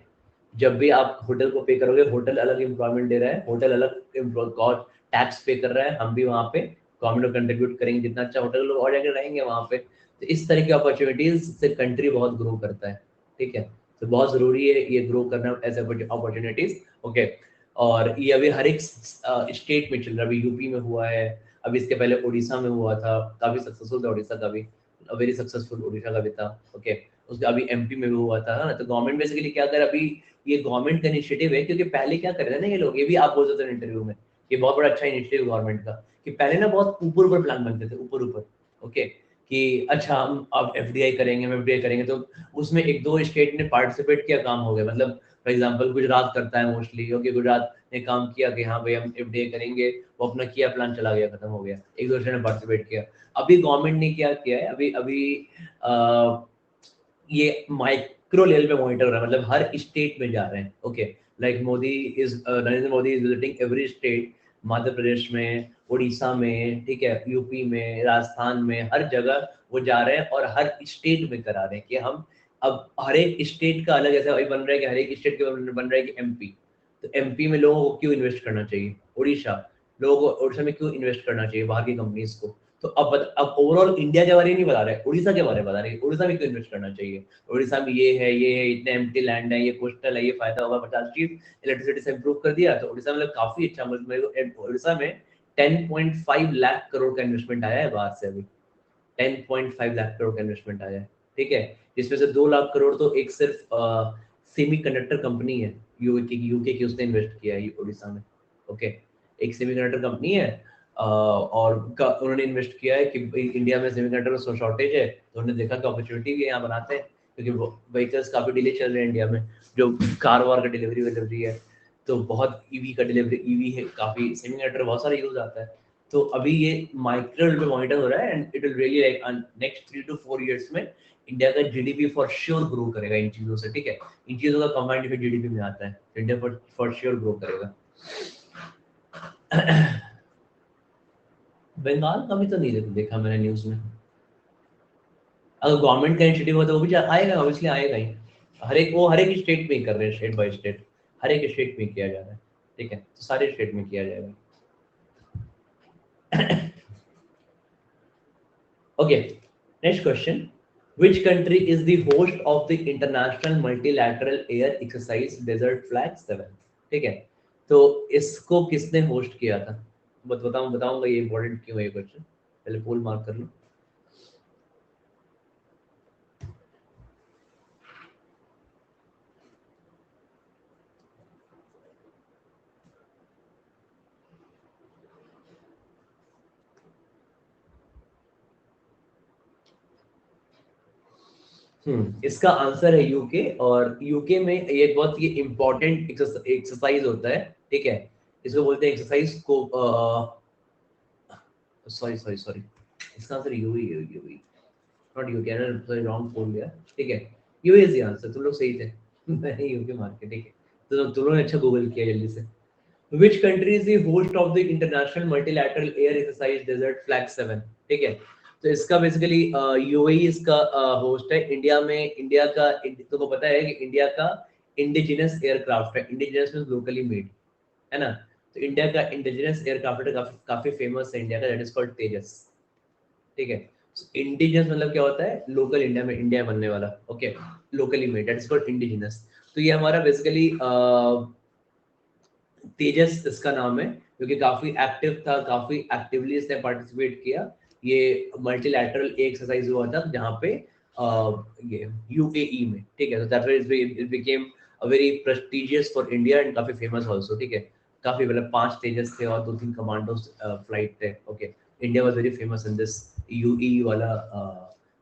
जब भी आप होटल को पे करोगे, होटल अलग एम्प्लॉयमेंट दे रहा है, होटल अलग टैक्स पे कर रहा है, हम भी वहाँ पे गवर्नमेंट को कंट्रीब्यूट करेंगे, जितना अच्छा होटल लोग और जाकर रहेंगे वहाँ पे। तो इस तरह की अपॉर्चुनिटीज से कंट्री बहुत ग्रो करता है, ठीक है। तो बहुत जरूरी है ये ग्रो करना, ऐसे अपॉर्चुनिटीज, ओके। और ये अभी हर एक स्टेट में चल रहा है, अभी यूपी में हुआ है, अभी इसके पहले उड़ीसा में हुआ था, काफी सक्सेसफुल था उड़ीसा का भी, वेरी सक्सेसफुल उड़ीसा का भी था, ओके। उसके अभी एमपी में भी हुआ था ना। तो गवर्नमेंट बेसिकली क्या कर, अभी ये गवर्नमेंट का इनिशिएटिव है, क्योंकि पहले क्या कर रहे थे ना ये लोग, ये भी आप बोल सकते हो इंटरव्यू में, ये बहुत बड़ा अच्छा इनिशिएटिव गवर्नमेंट का, कि पहले ना बहुत ऊपर ऊपर प्लान बनते थे, ऊपर ऊपर, ओके, कि अच्छा हम अब एफडीआई करेंगे, हम एफडीआई करेंगे, तो उसमें एक दो स्टेट ने पार्टिसिपेट किया, काम हो गया। मतलब फॉर एग्जांपल गुजरात करता है मोस्टली, ओके, गुजरात ने काम किया कि हाँ भाई हम एफडीआई करेंगे, वो अपना किया प्लान, चला गया, खत्म हो गया, एक दूसरे ने पार्टिसिपेट किया। अभी गवर्नमेंट ने क्या किया है, अभी अभी ये माइक्रो लेवल पे मॉनिटर हो रहा है, मतलब हर स्टेट में जा रहे हैं, okay. Like Narendra Modi is visiting every state, Madhya Pradesh में, उड़ीसा में, ठीक है, यूपी में, राजस्थान में, हर जगह वो जा रहे हैं, और हर स्टेट में करा रहे हैं कि हम अब हर एक स्टेट का अलग ऐसा बन रहा है कि हर एक स्टेट के बन रहा है कि एमपी, तो एमपी में लोगों को क्यों इन्वेस्ट करना चाहिए, उड़ीसा, लोगों को उड़ीसा में क्यों इन्वेस्ट करना चाहिए बाहर की कंपनीज को। तो अब ओवरऑल इंडिया के बारे में नहीं बता रहे, उड़ीसा के बारे में बता रहे, उड़ीसा में क्यों इन्वेस्ट करना चाहिए, उड़ीसा में ये है, इतने एम्प्टी लैंड है, ये कोस्टल है, ये फायदा होगा 50 चीज, इलेक्ट्रिसिटी से इंप्रूव कर दिया। तो उड़ीसा मतलब काफी अच्छा, मतलब उड़ीसा में 10.5 लाख करोड़ का इन्वेस्टमेंट आया है बाहर से अभी, 10.5 लाख करोड़ का इन्वेस्टमेंट आया है, ठीक है। जिसमें से 2 लाख करोड़ तो एक सिर्फ सेमीकंडक्टर कंपनी है यूके की, उसने इन्वेस्ट किया है उड़ीसा में, ओके। एक सेमीकंडक्टर कंपनी है, और उन्होंने इन्वेस्ट किया है कि इंडिया में सेमीकंडक्टर शॉर्टेज है, तो उन्होंने देखा कि अपॉर्चुनिटी भी यहाँ बनाते हैं, क्योंकि व्हीकल्स काफी डिले चल रहे हैं इंडिया में, जो कार वार का डिलीवरी है, तो बहुत ईवी का डिलीवरी, ईवी है काफी, सेमीकंडक्टर बहुत सारा यूज आता है। तो अभी ये माइक्रो पे मॉनिटर हो रहा है, and it will really like next 3 to 4 years में इंडिया का जीडीपी फॉर श्योर ग्रो करेगा इन चीजों से, ठीक है। इन चीजों का कंबाइंड इफेक्ट जीडीपी में आता है, इंडिया फॉर श्योर ग्रो करेगा। बंगाल का भी तो नहीं देखा मैंने न्यूज में। अगर गवर्नमेंट का इनिशिएटिव हो तो वो भी आएगा, ऑब्वियसली आएगा ही। हर एक स्टेट में ही कर रहे हैं, स्टेट बाय स्टेट, हर एक स्टेट में किया जा रहा है, ठीक है, तो सारे स्टेट में किया जाएगा। Okay, next question. Which country is the host of the International Multilateral Air Exercise Desert Flag 7? ठीक है, तो इसको किसने होस्ट किया था? बताऊंगा ये इंपॉर्टेंट क्यों है ये क्वेश्चन, पहले पोल मार्क कर लो। इसका आंसर है यूके, और यूके में ये बहुत ही इंपॉर्टेंट एक्सरसाइज होता है, ठीक है। इसको बोलते हैं एक्सरसाइज को, सॉरी सॉरी सॉरी, इसका आंसर यूई नॉट यूके, मैंने सॉरी रॉन्ग बोल दिया, ठीक है। यूए इज द आंसर, तुम लोग सही थे। मैंने यूके मार के, ठीक है। तो तुम लोगों ने अच्छा गूगल किया जल्दी से। Which country is the host of the International Multilateral Air Exercise Desert Flag 7? ठीक है, तो इसका बेसिकली यूएई इसका होस्ट है। इंडिया में, इंडिया का, तुमको पता है कि इंडिया का इंडिजिनस एयरक्राफ्ट है, इंडिजिनस मींस लोकली मेड, है ना। तो इंडिया का इंडिजिनस एयरक्राफ्ट है, काफी फेमस है इंडिया का, दैट इज कॉल्ड तेजस, ठीक है। इंडिजिनस मतलब क्या होता है, लोकल, इंडिया में बनने वाला, okay, locally made, that is called indigenous. तो ये हमारा बेसिकली तेजस इसका नाम है, क्योंकि काफी एक्टिव था, काफी एक्टिवली इसने पार्टिसिपेट किया। ये मल्टीलैटरल एक्सरसाइज हुआ था जहाँ पे ये यूएई में, ठीक है। तो that's why it became a very prestigious for India and काफी फेमस आल्सो, ठीक है। काफी मतलब 5 तेजस थे और 2-3 कमांडोज फ्लाइट थे, okay. India was very famous in this UAE वाला,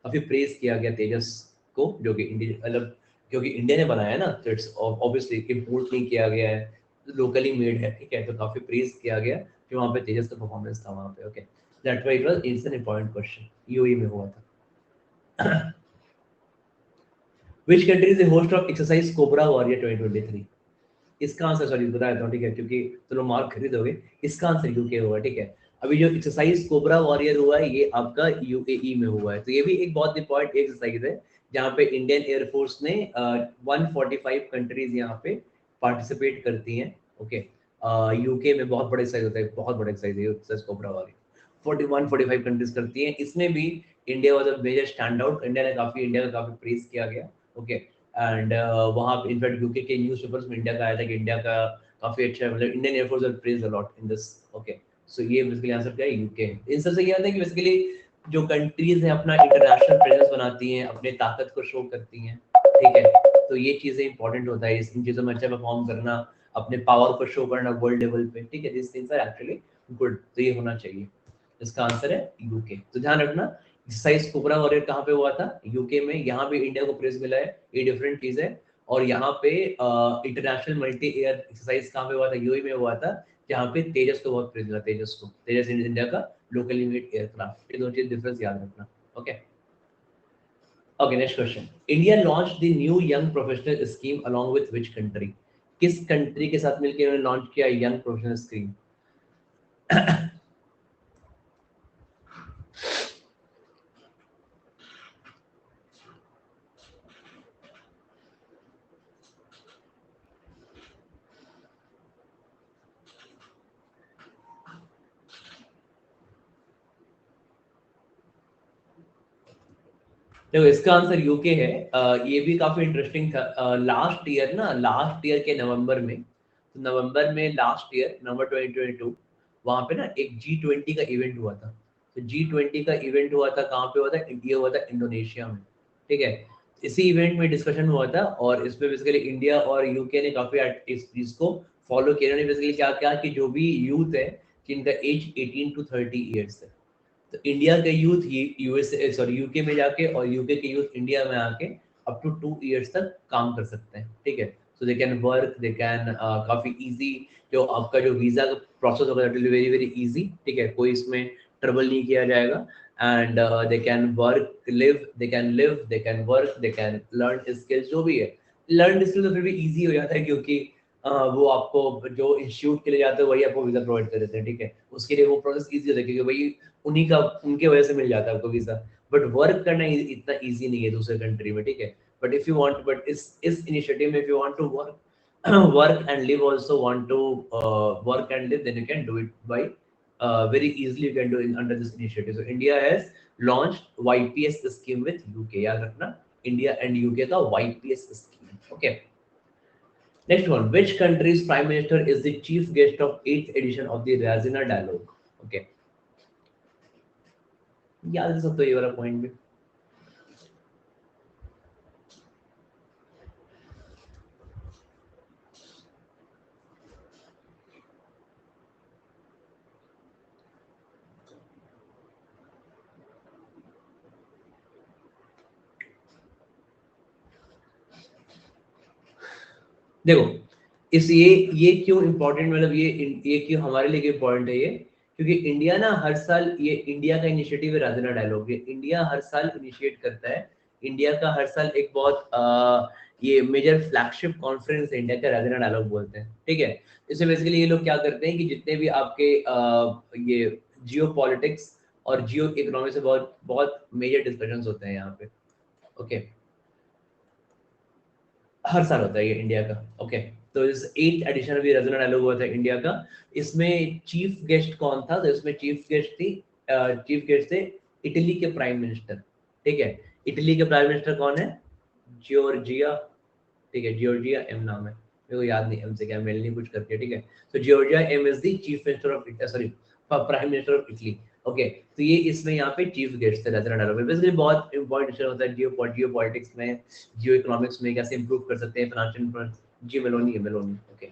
काफी प्रेज किया गया तेजस को, जो कि इंडिया मतलब क्योंकि इंडिया ने बनाया है ना, तो इट्स ऑब्वियसली इंपोर्ट नहीं किया गया है, लोकली मेड है, ठीक है। तो काफी प्रेज किया गया कि वहाँ पे तेजस का परफॉर्मेंस था वहाँ पे, okay. That why it was it's an important question, UAE में हुआ था। Which country is the host of exercise cobra warrior 2023? इसका आंसर, सॉरी बता देता हूँ, ठीक है, क्योंकि तुम लोग मार्क खरीदोगे। इसका आंसर यूके हुआ, ठीक है। अभी जो एक्सरसाइज कोबरा वॉरियर हुआ है ये आपका यूएई में हुआ है। तो ये भी एक बहुत इंपॉर्टेंट एक्सरसाइज है जहाँ पे इंडियन एयरफोर्स ने 145 कंट्रीज यहाँ पे पार्टिसिपेट करती हैं, ओके। यूके में बहुत बड़ा एक्सरसाइज होता है, बहुत बड़ा एक्सरसाइज है एक्सरसाइज कोबरा वॉरियर, 45 कंट्रीज करती हैं। इसमें भी India was a major stand out, India का काफी प्रेज किया गया, ओके। एंड वहाँ पे इनफैक्ट यूके के न्यूज़पेपर्स में इंडिया का आया था कि इंडिया का काफी अच्छा, मतलब Indian air force has praised a lot in this, okay. So ये बेसिकली आंसर क्या है, यूके। इन सबसे ये आता है कि बेसिकली जो कंट्रीज हैं अपना इंटरनेशनल प्रेजेंस बनाती हैं, अपने ताकत को शो करती हैं, ठीक है। तो ये चीजें इंपॉर्टेंट होता है, इन चीजों में अच्छा परफॉर्म करना, अपने पावर को शो करना वर्ल्ड लेवल पे, ठीक है। This things are actually good, तो ये होना चाहिए। इसका आंसर है यूके। तो ध्यान रखना, एक्सरसाइज कोबरा वॉरियर कहाँ पे हुआ था, यूके में। यहाँ पे इंडिया को प्रेज मिला है, ये डिफरेंट चीज है। और यहाँ पे इंटरनेशनल मल्टी एयर एक्सरसाइज कहाँ पे हुआ था, यूएई में हुआ था, जहाँ पे तेजस को बहुत प्रेज मिला, तेजस इंडिया का लोकली मेड एयरक्राफ्ट। ये दो चीज डिफरेंस याद रखना, okay. Okay, next question. India launch the new young professional scheme along with which country? किस कंट्री के साथ मिलकर उन्होंने लॉन्च किया यंग प्रोफेशनल स्कीम? देखो इसका आंसर यूके है। ये भी काफी इंटरेस्टिंग था। लास्ट ईयर के नवंबर में, लास्ट ईयर नवंबर 2022, वहां पे ना एक G20 का इवेंट हुआ था। तो G20 का इवेंट हुआ था, कहाँ पे हुआ था, इंडिया हुआ था, इंडोनेशिया में, ठीक है। इसी इवेंट में डिस्कशन हुआ था और इसमें बेसिकली इंडिया और यूके ने काफी इस चीज को फॉलो किया। उन्होंने बेसिकली क्या किया कि जो भी यूथ है जिनका एज 18 to 30 ईयर्स है, तो इंडिया के यूथ यूएसए सॉरी यूके में जाके और यूके के यूथ इंडिया में आके अप टू 2 इयर्स तक काम कर सकते हैं, ठीक है। So they can work, they can काफी इजी, जो आपका जो वीजा का प्रोसेस होगा that will be very very easy, ठीक है। कोई इसमें ट्रबल नहीं किया जाएगा। And they can work live, they can work, they can learn skills, जो भी है। लर्न स्किल्स तो फिर भी इजी हो जाता है, क्योंकि वो आपको जो इंस्टीट्यूट के लिए जाते हैं वही आपको वीजा प्रोवाइड कर देते हैं, ठीक है। उसके लिए वो प्रोसेस इजी होता है, क्योंकि वही उन्हीं का, उनके वजह से मिल जाता है आपको वीजा। बट वर्क करना इतना इजी नहीं है दूसरे कंट्री में, ठीक है। But if you want, but इस इनिशिएटिव में if you want to work work and live also, want to work and live, then you can do it by very easily, you can do it under this initiative. So India has launched YPS scheme with UK, याद रखना, India and UK का YPS scheme, okay. Next one, which country's prime minister is the chief guest of 8th edition of the Razina Dialogue? Okay, याद है सब तो ये वाला point भी। देखो इस ये क्यों इम्पोर्टेंट, मतलब ये क्यों हमारे लिए इम्पोर्टेंट है ये, क्योंकि इंडिया ना हर साल, ये इंडिया का इनिशिएटिव है राजना डायलॉग, ये इंडिया हर साल इनिशिएट करता है। इंडिया का हर साल एक बहुत ये मेजर फ्लैगशिप कॉन्फ्रेंस है इंडिया का, राजना डायलॉग बोलते हैं, ठीक है। इसमें बेसिकली ये लोग क्या करते हैं कि जितने भी आपके ये जियो पॉलिटिक्स और जियो इकोनॉमी से बहुत बहुत मेजर डिस्कशन होते हैं यहाँ पे, ओके। हर साल होता है ये इंडिया का, ओके। तो इस 8th एडिशन भी रजना डायलॉग हुआ था इंडिया का। इसमें चीफ गेस्ट कौन था, तो इसमें चीफ गेस्ट थे इटली के प्राइम मिनिस्टर, ठीक है। इटली के प्राइम मिनिस्टर कौन है, जॉर्जिया, ठीक है, जियोर्जिया एम नाम है, मेरे को याद नहीं एम से क्या, मेलनी कुछ करके है, ठीक है। तो Giorgia M is the chief minister of sorry prime minister of Italy, okay. तो ये इसमें यहाँ पे चीफ गेस्ट थे रजन अडारो। बेसिकली बहुत इंपॉर्टेंट होता है जियो पॉलिटिक्स में, जियो इकोनॉमिक्स में कैसे इंप्रूव कर सकते हैं फाइनेंशियल। जी मेलोनी है, मेलोनी, ओके।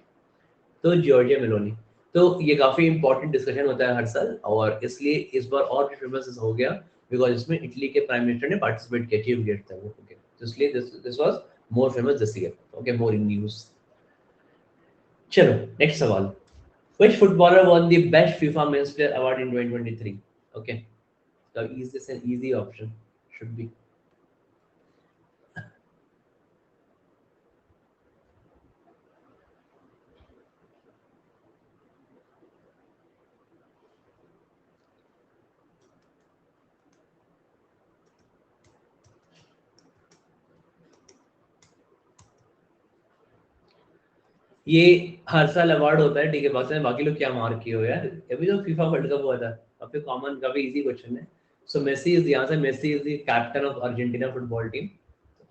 तो जॉर्जिया मेलोनी, तो ये काफी इंपॉर्टेंट डिस्कशन होता है हर साल, और इसलिए इस बार और भी फेमस हो गया बिकॉज इसमें इटली के प्राइम मिनिस्टर ने पार्टिसिपेट किया, चीफ गेस्ट था वो, ओके। तो इसलिए this was more famous this year, okay, more in news. चलो नेक्स्ट सवाल, which footballer won the best FIFA men's player award in 2023? Okay, so is this an easy option? Should be. ये हर साल award होता है, ठीक है, बाकी लोग क्या मार्क किए हो यार, अभी तो फीफा वर्ल्ड कप हुआ था, काफी कॉमन, काफी इजी क्वेश्चन है। सो मेसी इज, यहाँ से Messi is the captain of Argentina football team,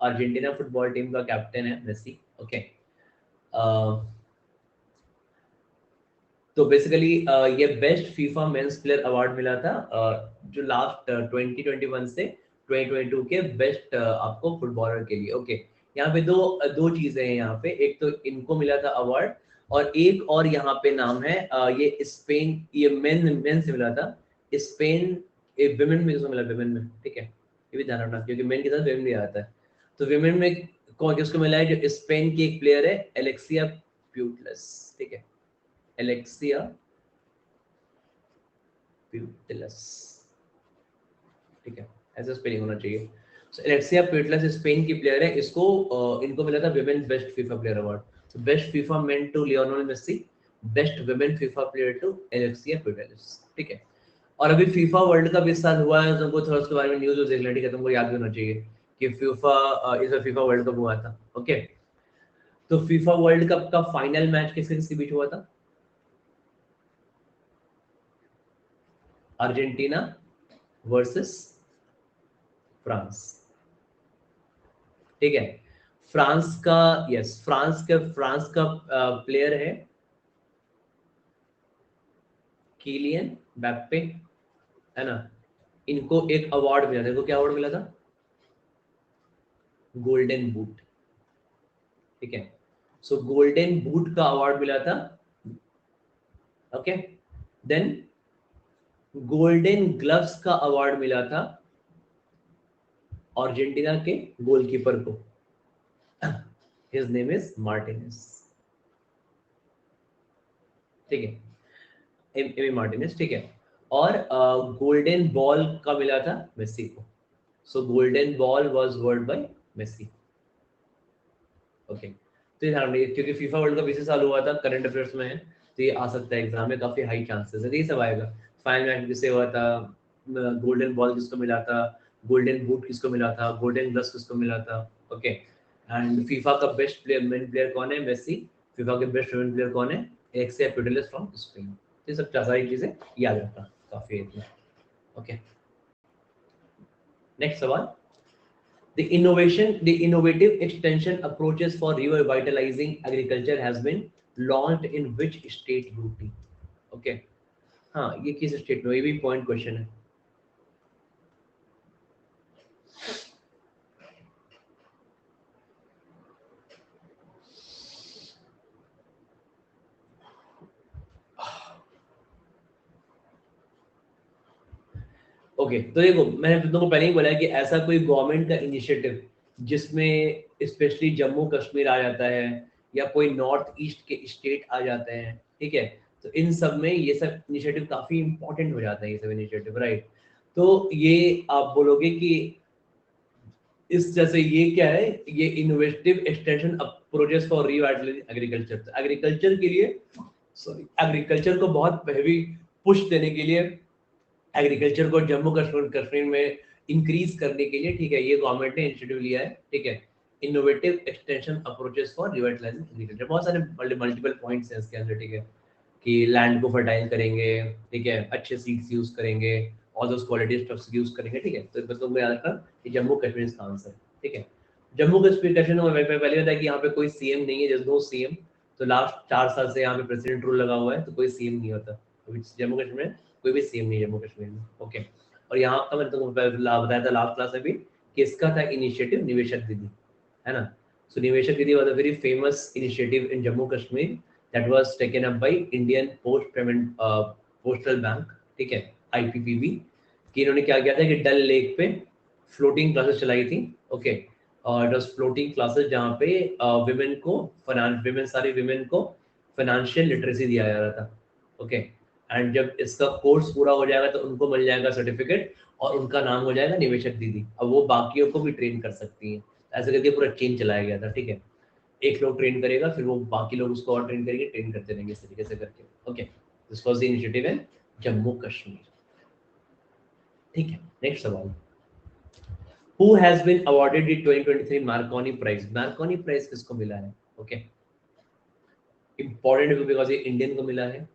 Argentina football team का कैप्टन है मेसी, ओके। तो बेसिकली ये best FIFA men's player award मिला था, जो लास्ट 2021 से 2022 के बेस्ट आपको फुटबॉलर के लिए, ओके। यहाँ पे दो दो चीजें हैं यहाँ पे, एक तो इनको मिला था अवार्ड, और एक और यहाँ पे नाम है ये स्पेन, ये मेन से मिला था, स्पेन विमेन में किसको मिला, विमेन में, ठीक है, ये भी ध्यान रखना क्योंकि मेन के साथ विमेन भी आता है। तो विमेन में कौन किसको मिला है, जो स्पेन की एक प्लेयर है एलेक्सिया प्यूटलेस, ठीक है, एलेक्सिया प्यूटलेस, ठीक है, ऐसा स्पेलिंग होना चाहिए। सो एलेक्सिया प्यूटलेस स्पेन की प्लेयर है, इसको इनको मिला था women best FIFA player award. तो best FIFA men to Lionel Messi, best women FIFA player to Alexia Putellas, ठीक है। और अभी फीफा वर्ल्ड कप इस साल हुआ है, तुमको थोड़ा उसके बारे में न्यूज़ देख लेना, ठीक है, तुमको याद भी होना चाहिए कि फीफा इस बार फीफा वर्ल्ड कप हुआ था, ओके। तो फीफा वर्ल्ड कप का फाइनल मैच किसके किसके बीच हुआ था, अर्जेंटीना वर्सेस फ्रांस, ठीक है। फ्रांस का, यस, फ्रांस का प्लेयर है किलियन बैप्पे, है ना। इनको एक अवार्ड मिला था, इनको क्या अवार्ड मिला था, गोल्डन बूट, ठीक है। सो गोल्डन बूट का अवार्ड मिला था, ओके। देन गोल्डन ग्लव्स का अवार्ड मिला था अर्जेंटीना के गोलकीपर को, हिज नेम इज मार्टिनेस, ठीक है, एमी मार्टिनेस, ठीक है। और गोल्डन बॉल का मिला था मेसी को, so golden ball was world by Messi, okay. तो ये ध्यान रखिए क्योंकि फीफा वर्ल्ड कप इसी साल हुआ था, करंट अफेयर्स में है, तो ये आ सकता है एग्जाम में, काफी हाई चांसेस है, तो ये सब आएगा। फाइनल मैच किससे हुआ था, गोल्डन बॉल किसको मिला था, गोल्डन बूट किसको मिला था, गोल्डन ग्लव्स किसको मिला था, ओके। एंड फीफा का बेस्ट प्लेयर मेन प्लेयर कौन है, मेसी। फीफा के बेस्ट वुमेन प्लेयर कौन है, एलेक्सिया प्यूटेलेस फ्रॉम स्पेन। ये सब सारी चीजें याद रखना काफी है इतना, ओके। नेक्स्ट सवाल, the innovative extension approaches for revitalizing agriculture has been launched in which state UT? Okay, हाँ, ये किस स्टेट में, ये भी पॉइंट क्वेश्चन है। ओके, तो देखो मैंने तुमको पहले ही बोला है कि ऐसा कोई गवर्नमेंट का इनिशिएटिव जिसमें स्पेशली जम्मू कश्मीर आ जाता है या कोई नॉर्थ ईस्ट के स्टेट आ जाते हैं, ठीक है, तो इन सब में ये सब इनिशिएटिव काफी इंपॉर्टेंट हो जाते हैं, ये सब इनिशिएटिव, राइट। तो ये आप बोलोगे कि इस जैसे ये क्या है, ये innovative extension approaches for revitalising agriculture, agriculture के लिए, सॉरी, एग्रीकल्चर को बहुत हैवी पुश देने के लिए, एग्रीकल्चर को जम्मू कश्मीर में इंक्रीज करने के लिए, ठीक है, ये गवर्नमेंट ने इंस्टीट्यूट लिया है, ठीक है, innovative extension approaches for revitalising agriculture. बहुत सारे मल्टीपल पॉइंट्स हैं इसके अंदर, ठीक है, कि लैंड को फर्टाइल करेंगे, ठीक है, अच्छे सीड्स यूज करेंगे, all those quality stuffs use करेंगे, ठीक है। तो बस तुम्हें याद रखना कि जम्मू कश्मीर इसका आंसर, ठीक है। जम्मू कश्मीर कश्मीर में पहले बताया कि यहाँ पे कोई सीएम नहीं है, जस्ट नो सीएम। तो लास्ट 4 साल से यहाँ पे प्रेसिडेंट रूल लगा हुआ है, तो कोई सीएम नहीं होता जम्मू कश्मीर में, कोई भी सीएम नहीं है जम्मू कश्मीर में। ओके, और यहाँ का मैंने तुमको बताया था लास्ट क्लास में भी कि इसका था इनिशिएटिव निवेशक दीदी, है ना। सो निवेशक दीदी was a very famous initiative in Jammu Kashmir that was taken up by Indian post payment postal bank, ठीक है, आईपीपीबी, कि इन्होंने क्या किया था कि डल लेक पे फ्लोटिंग क्लासेस चलाई थी। ओके, और इट वाज फ्लोटिंग क्लासेस जहाँ पे विमेन को सारी विमेन को फाइनेंशियल लिटरेसी दिया जा रहा था। ओके, एंड जब इसका कोर्स पूरा हो जाएगा तो उनको मिल जाएगा सर्टिफिकेट और उनका नाम हो जाएगा निवेशक दीदी। अब वो बाकियों को भी ट्रेन कर सकती हैं, ऐसे करके पूरा चेन चलाया गया था, ठीक है। एक लोग ट्रेन करेगा, फिर वो बाकी लोग उसको और ट्रेन करेंगे, ट्रेन करते रहेंगे इस तरीके से करके। Okay, this was the initiative in Jammu Kashmir, ठीक है। नेक्स्ट सवाल, Who has been awarded the 2023 Marconi Prize? Marconi Prize किसको मिला है? ओके, इम्पोर्टेंट बिकॉज ये इंडियन को मिला है।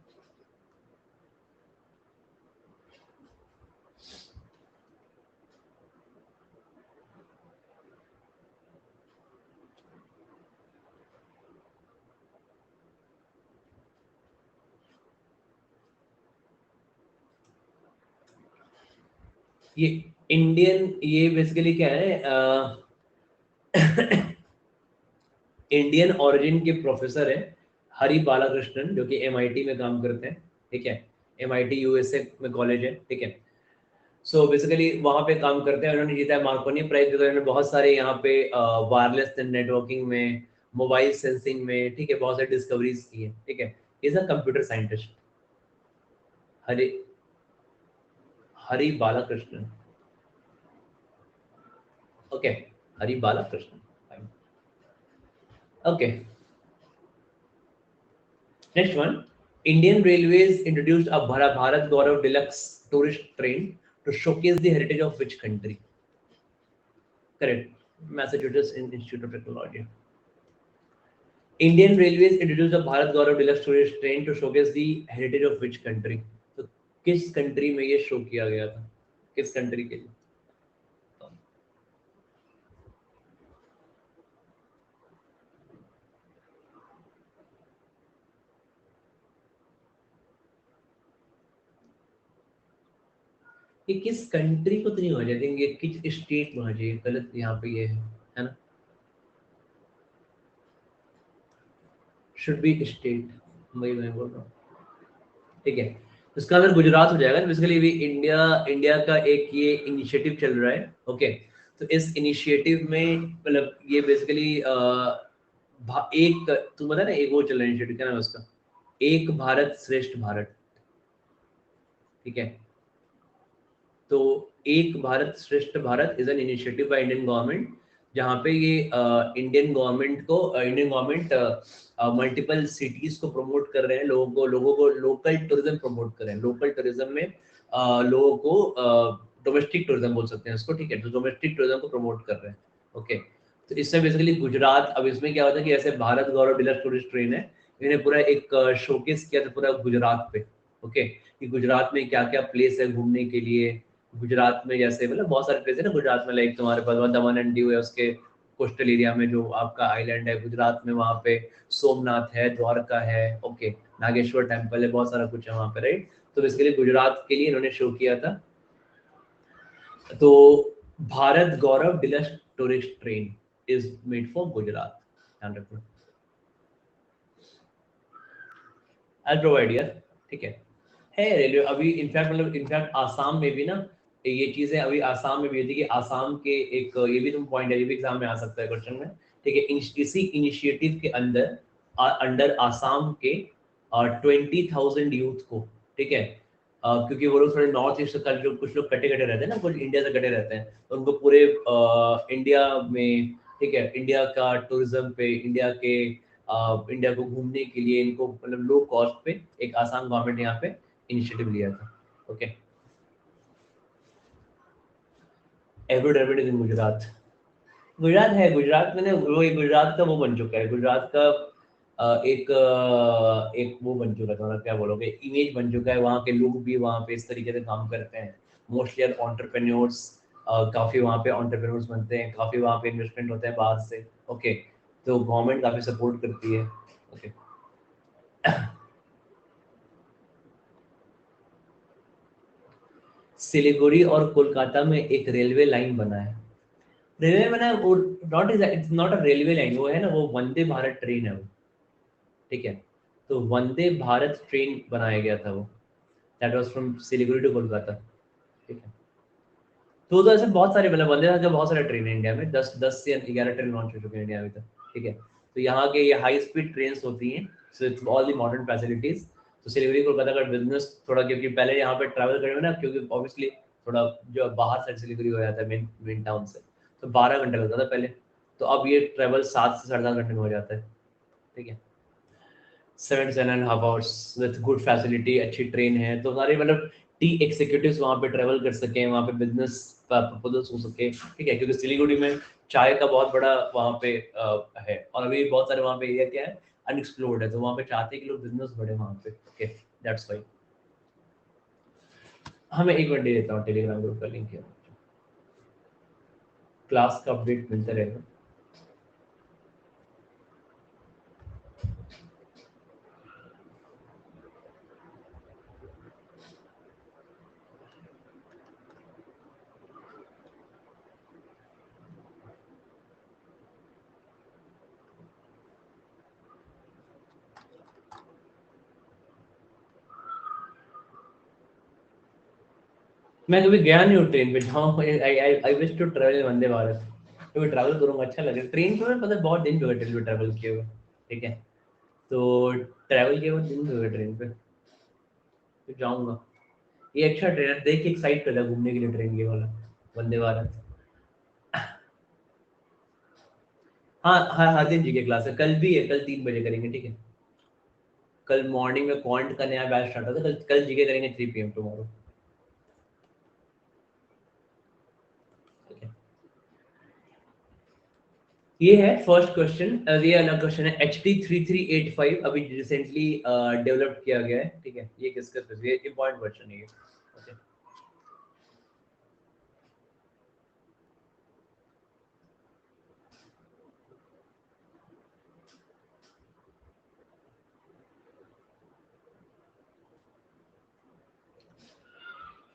ये इंडियन, ये बेसिकली क्या है, इंडियन ओरिजिन के प्रोफेसर है हरि बालाकृष्णन, जो कि एमआईटी में काम करते हैं, ठीक है। एमआईटी यूएसए में कॉलेज है, ठीक है। सो बेसिकली वहाँ पे काम करते हैं। उन्होंने जीता है मार्कोनी प्राइज, तो इन्होंने बहुत सारे यहाँ पे वायरलेस नेटवर्किंग में, मोबाइल सेंसिंग में, ठीक है, बहुत सारी डिस्कवरीज की है, ठीक है। Is a computer scientist, Hari Hari Balakrishnan. Okay, Hari Balakrishnan. Okay, next one, Indian Railways introduced a Bharat Gaurav deluxe tourist train to showcase the heritage of which country? Correct, Massachusetts Institute of Technology. Indian Railways introduced the Bharat Gaurav Deluxe Tourist Train to showcase the heritage of which country? तो किस country में ये show किया गया था, किस country के लिए? ये किस कंट्री को तो नहीं होना चाहिए, ये किस स्टेट में होना चाहिए, गलत यहाँ पे ये है ना, शुड बी स्टेट, वही मैं बोल रहा हूँ, ठीक है। इसका अगर गुजरात हो जाएगा, बेसिकली भी इंडिया का एक ये इनिशिएटिव चल रहा है। ओके, तो इस इनिशिएटिव में मतलब ये बेसिकली एक, तुम बता ना, एक वो चल रहा है इनिशिएटिव, क्या नाम है उसका, एक भारत श्रेष्ठ भारत, ठीक है। तो एक भारत श्रेष्ठ Bharat is an initiative by Indian government, जहाँ पे ये इंडियन गवर्नमेंट मल्टीपल सिटीज को प्रमोट कर रहे हैं, लोगों को लोकल टूरिज्म प्रमोट कर रहे हैं। लोकल टूरिज्म में लोगों को डोमेस्टिक टूरिज्म बोल सकते हैं इसको, ठीक है, तो डोमेस्टिक टूरिज्म को प्रमोट कर रहे हैं। ओके, तो इससे बेसिकली गुजरात, अब इसमें क्या होता है कि ऐसे Bharat Gaurav deluxe tourist train है, इन्हें पूरा एक शोकेस किया था पूरा गुजरात पे। ओके, कि गुजरात में क्या क्या प्लेस है घूमने के लिए। गुजरात में जैसे मतलब बहुत सारे प्लेस है ना गुजरात में, लाइक तुम्हारे पास दमन एंड दीव है, उसके कोस्टल एरिया में जो आपका आइलैंड है गुजरात में, वहाँ पे सोमनाथ है, द्वारका है, ओके, नागेश्वर टेम्पल है, बहुत सारा कुछ है वहाँ पे, राइट। तो बेसिकली गुजरात के लिए इन्होंने शो किया था। तो Bharat Gaurav deluxe tourist train is made for Gujarat, ध्यान रखना, आई प्रोवाइड यार, ठीक है रेलवे अभी इनफैक्ट, मतलब इनफैक्ट आसाम में भी ना ये चीजें, अभी आसाम में भी होती है कि आसाम के एक, ये भी तुम पॉइंट है, ये भी एग्जाम में आ सकता है क्वेश्चन में, ठीक है। इसी इनिशिएटिव के अंदर अंडर आसाम के 20,000 यूथ को, ठीक है, क्योंकि वो लोग थोड़े नॉर्थ ईस्ट का, जो कुछ लोग कटे कटे रहते हैं ना, कुछ इंडिया से कटे रहते हैं, तो उनको पूरे इंडिया में, ठीक है, इंडिया का टूरिज्म पे, इंडिया को घूमने के लिए इनको मतलब लो कॉस्ट पे एक आसाम गवर्नमेंट ने यहाँ पे इनिशिएटिव लिया था। ओके, एवरीडेविड इन गुजरात, गुजरात है, गुजरात में ना वो गुजरात का वो बन चुका है, गुजरात का एक वो बन चुका है, तुम्हारा क्या बोलोगे, इमेज बन चुका है। वहाँ के लोग भी वहाँ पे इस तरीके से काम करते हैं, मोस्टली आर एंटरप्रेन्योर्स, काफ़ी वहाँ पे एंटरप्रेन्योर्स बनते हैं, काफ़ी वहाँ पे इन्वेस्टमेंट होते हैं बाहर से। ओके, तो गवर्नमेंट काफ़ी सपोर्ट करती है। ओके, सिलीगुड़ी और कोलकाता में एक रेलवे लाइन बना है। रेलवे बना है वो, not it's not a railway line, वो है ना, वो वंदे भारत ट्रेन है वो। ठीक है, तो वंदे भारत ट्रेन बनाया गया था वो, that was from Siliguri to Kolkata. ठीक है, तो ऐसे बहुत सारे, मतलब वंदे भारत के बहुत सारे ट्रेन है इंडिया में, 10 या 11 ट्रेन लॉन्च हो चुके हैं इंडिया में तक। ठीक है, तो यहाँ के ये हाई स्पीड ट्रेन होती हैं, so it's all the modern facilities. तो सिलीगुड़ी कोलकाता का बिजनेस थोड़ा, क्योंकि पहले यहाँ पे ट्रैवल करे हुए ना, क्योंकि ऑब्वियसली थोड़ा जो बाहर से सिलीगुड़ी हो जाता है मेन टाउन से, तो 12 घंटे लगता था पहले, तो अब ये ट्रैवल 7 से 7.5 घंटे में हो जाता है। ठीक है, 7.5 hours विद गुड फैसिलिटी, अच्छी ट्रेन है, तो सारे मतलब टी एग्जीक्यूटिव्स वहाँ पे ट्रेवल कर सकें, वहाँ पे बिजनेस प्रपोजल्स हो सके। ठीक है, क्योंकि सिलीगुड़ी में चाय का बहुत बड़ा वहाँ पे है, और अभी बहुत सारे वहाँ पे एरिया क्या है, अनएक्सप्लोर्ड है, तो वहाँ पे चाहते हैं कि लोग बिजनेस बढ़े वहाँ पे। Okay, that's why. हाँ, मैं एक घंटे देता हूँ, टेलीग्राम ग्रुप का लिंक है, क्लास का अपडेट मिलता रहेगा। मैं कभी गया नहीं हूँ ट्रेन पे, जाऊँ, I wish to travel Vande Bharat, कभी ट्रैवल करूँगा, अच्छा लगेगा ट्रेन पे। मैं पता है बहुत दिन हो गए ट्रेन पे ट्रैवल किए हुए। ठीक है, तो ट्रैवल किए हुए दिन हो गए ट्रेन पे, तो जाऊँगा। ये अच्छा ट्रेन है, देख के एक्साइट कर रहा है घूमने के लिए, ट्रेन ये वाला वंदे भारत। हाँ हाँ हाँ, दिन जी के क्लास है, कल भी है, कल 3 बजे करेंगे। ठीक है, कल मॉर्निंग में क्वांट का नया बैच स्टार्ट होता है, कल कल जीके करेंगे 3 PM टुमारो। ठीक है, ये है फर्स्ट क्वेश्चन। ये अलग क्वेश्चन है, HD3385 अभी रिसेंटली डेवलप किया गया है। ठीक है, ये किसका, ये इंपॉर्टेंट क्वेश्चन है ये। Okay.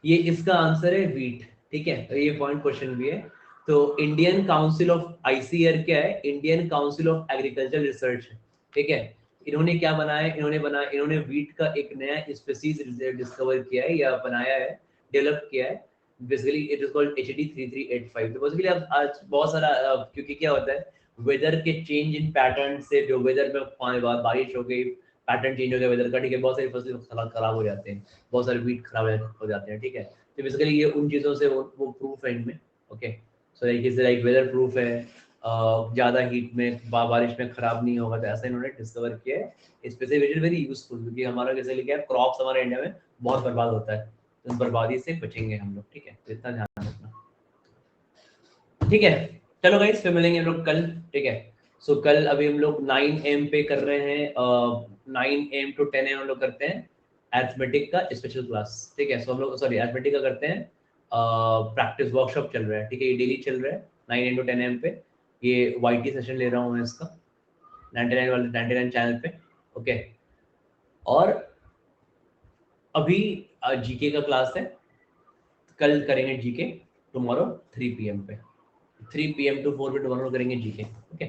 ये इसका आंसर है वीट। ठीक है, तो ये पॉइंट क्वेश्चन भी है। तो इंडियन काउंसिल ऑफ आईसीआर क्या है, Indian council of agriculture research. ठीक है, इन्होंने क्या बनाया, इन्होंने वीट का एक नया स्पीसीज डिस्कवर किया है या बनाया है, डेवलप किया है। Basically it is called HD3385। तो बेसिकली अब आज बहुत सारा क्योंकि क्या होता है, वेदर के चेंज इन पैटर्न से, जो वेदर में बारिश हो गई, पैटर्न चेंज हो गया वेदर का, ठीक है, बहुत सारी फसलें खराब हो जाते हैं, बहुत सारे वीट खराब हो जाते हैं। ठीक है, तो बेसिकली ये उन चीज़ों से वो प्रूफ है इनमें। Okay, so like is like weather proof है, ज़्यादा हीट में बारिश में खराब नहीं होगा, तो ऐसा इन्होंने डिस्कवर किया है specially, which is very useful, क्योंकि हमारा जैसे क्या है, क्रॉप्स हमारे इंडिया में बहुत बर्बाद होता है, तो उस बर्बादी से बचेंगे हम लोग। ठीक है, तो इतना ध्यान रखना। ठीक है, चलो गाइस, फिर मिलेंगे हम लोग कल। ठीक है, सो कल अभी हम लोग 9 AM पे कर रहे हैं, 9 AM to 10 AM हम लोग करते हैं एथमेटिक का स्पेशल क्लास। ठीक है, सो हम लोग सॉरी एथमेटिक का करते हैं, प्रैक्टिस वर्कशॉप चल रहा है। ठीक है, ये डेली चल रहा है 9 AM to 10 AM पे। ये YT सेशन ले रहा हूँ मैं इसका, 99 वाले 99 चैनल पे। ओके, और अभी जीके का क्लास है, कल करेंगे जीके, टुमारो 3 PM पे, 3 PM to 4 पे टुमारो करेंगे जीके। ओके,